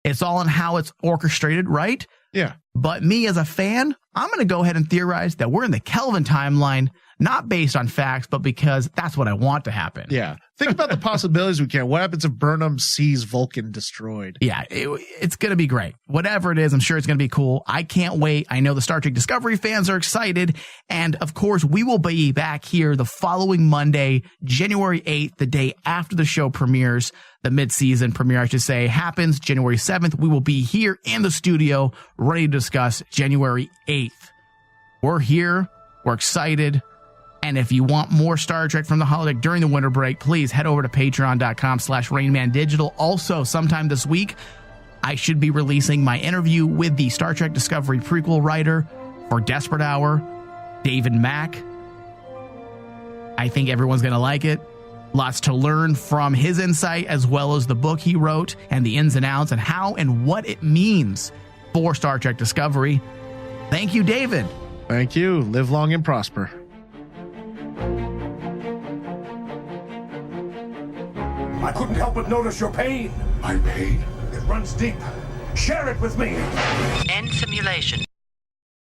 It's all in how it's orchestrated, right? Yeah. But me as a fan, I'm going to go ahead and theorize that we're in the Kelvin timeline, not based on facts, but because that's what I want to happen. Yeah. Think about the possibilities we can. What happens if Burnham sees Vulcan destroyed? Yeah, it's going to be great. Whatever it is, I'm sure it's going to be cool. I can't wait. I know the Star Trek Discovery fans are excited. And of course, we will be back here the following Monday, January 8th, the day after the show premieres. The mid-season premiere, I should say, happens January 7th. We will be here in the studio ready to discuss January 8th. We're here. We're excited. And if you want more Star Trek from the holodeck during the winter break, please head over to patreon.com/RainmanDigital. Also, sometime this week, I should be releasing my interview with the Star Trek Discovery prequel writer for Desperate Hour, David Mack. I think everyone's going to like it. Lots to learn from his insight, as well as the book he wrote and the ins and outs and how and what it means for Star Trek Discovery. Thank you, David. Thank you. Live long and prosper. I couldn't help but notice your pain. My pain? It runs deep. Share it with me. End simulation.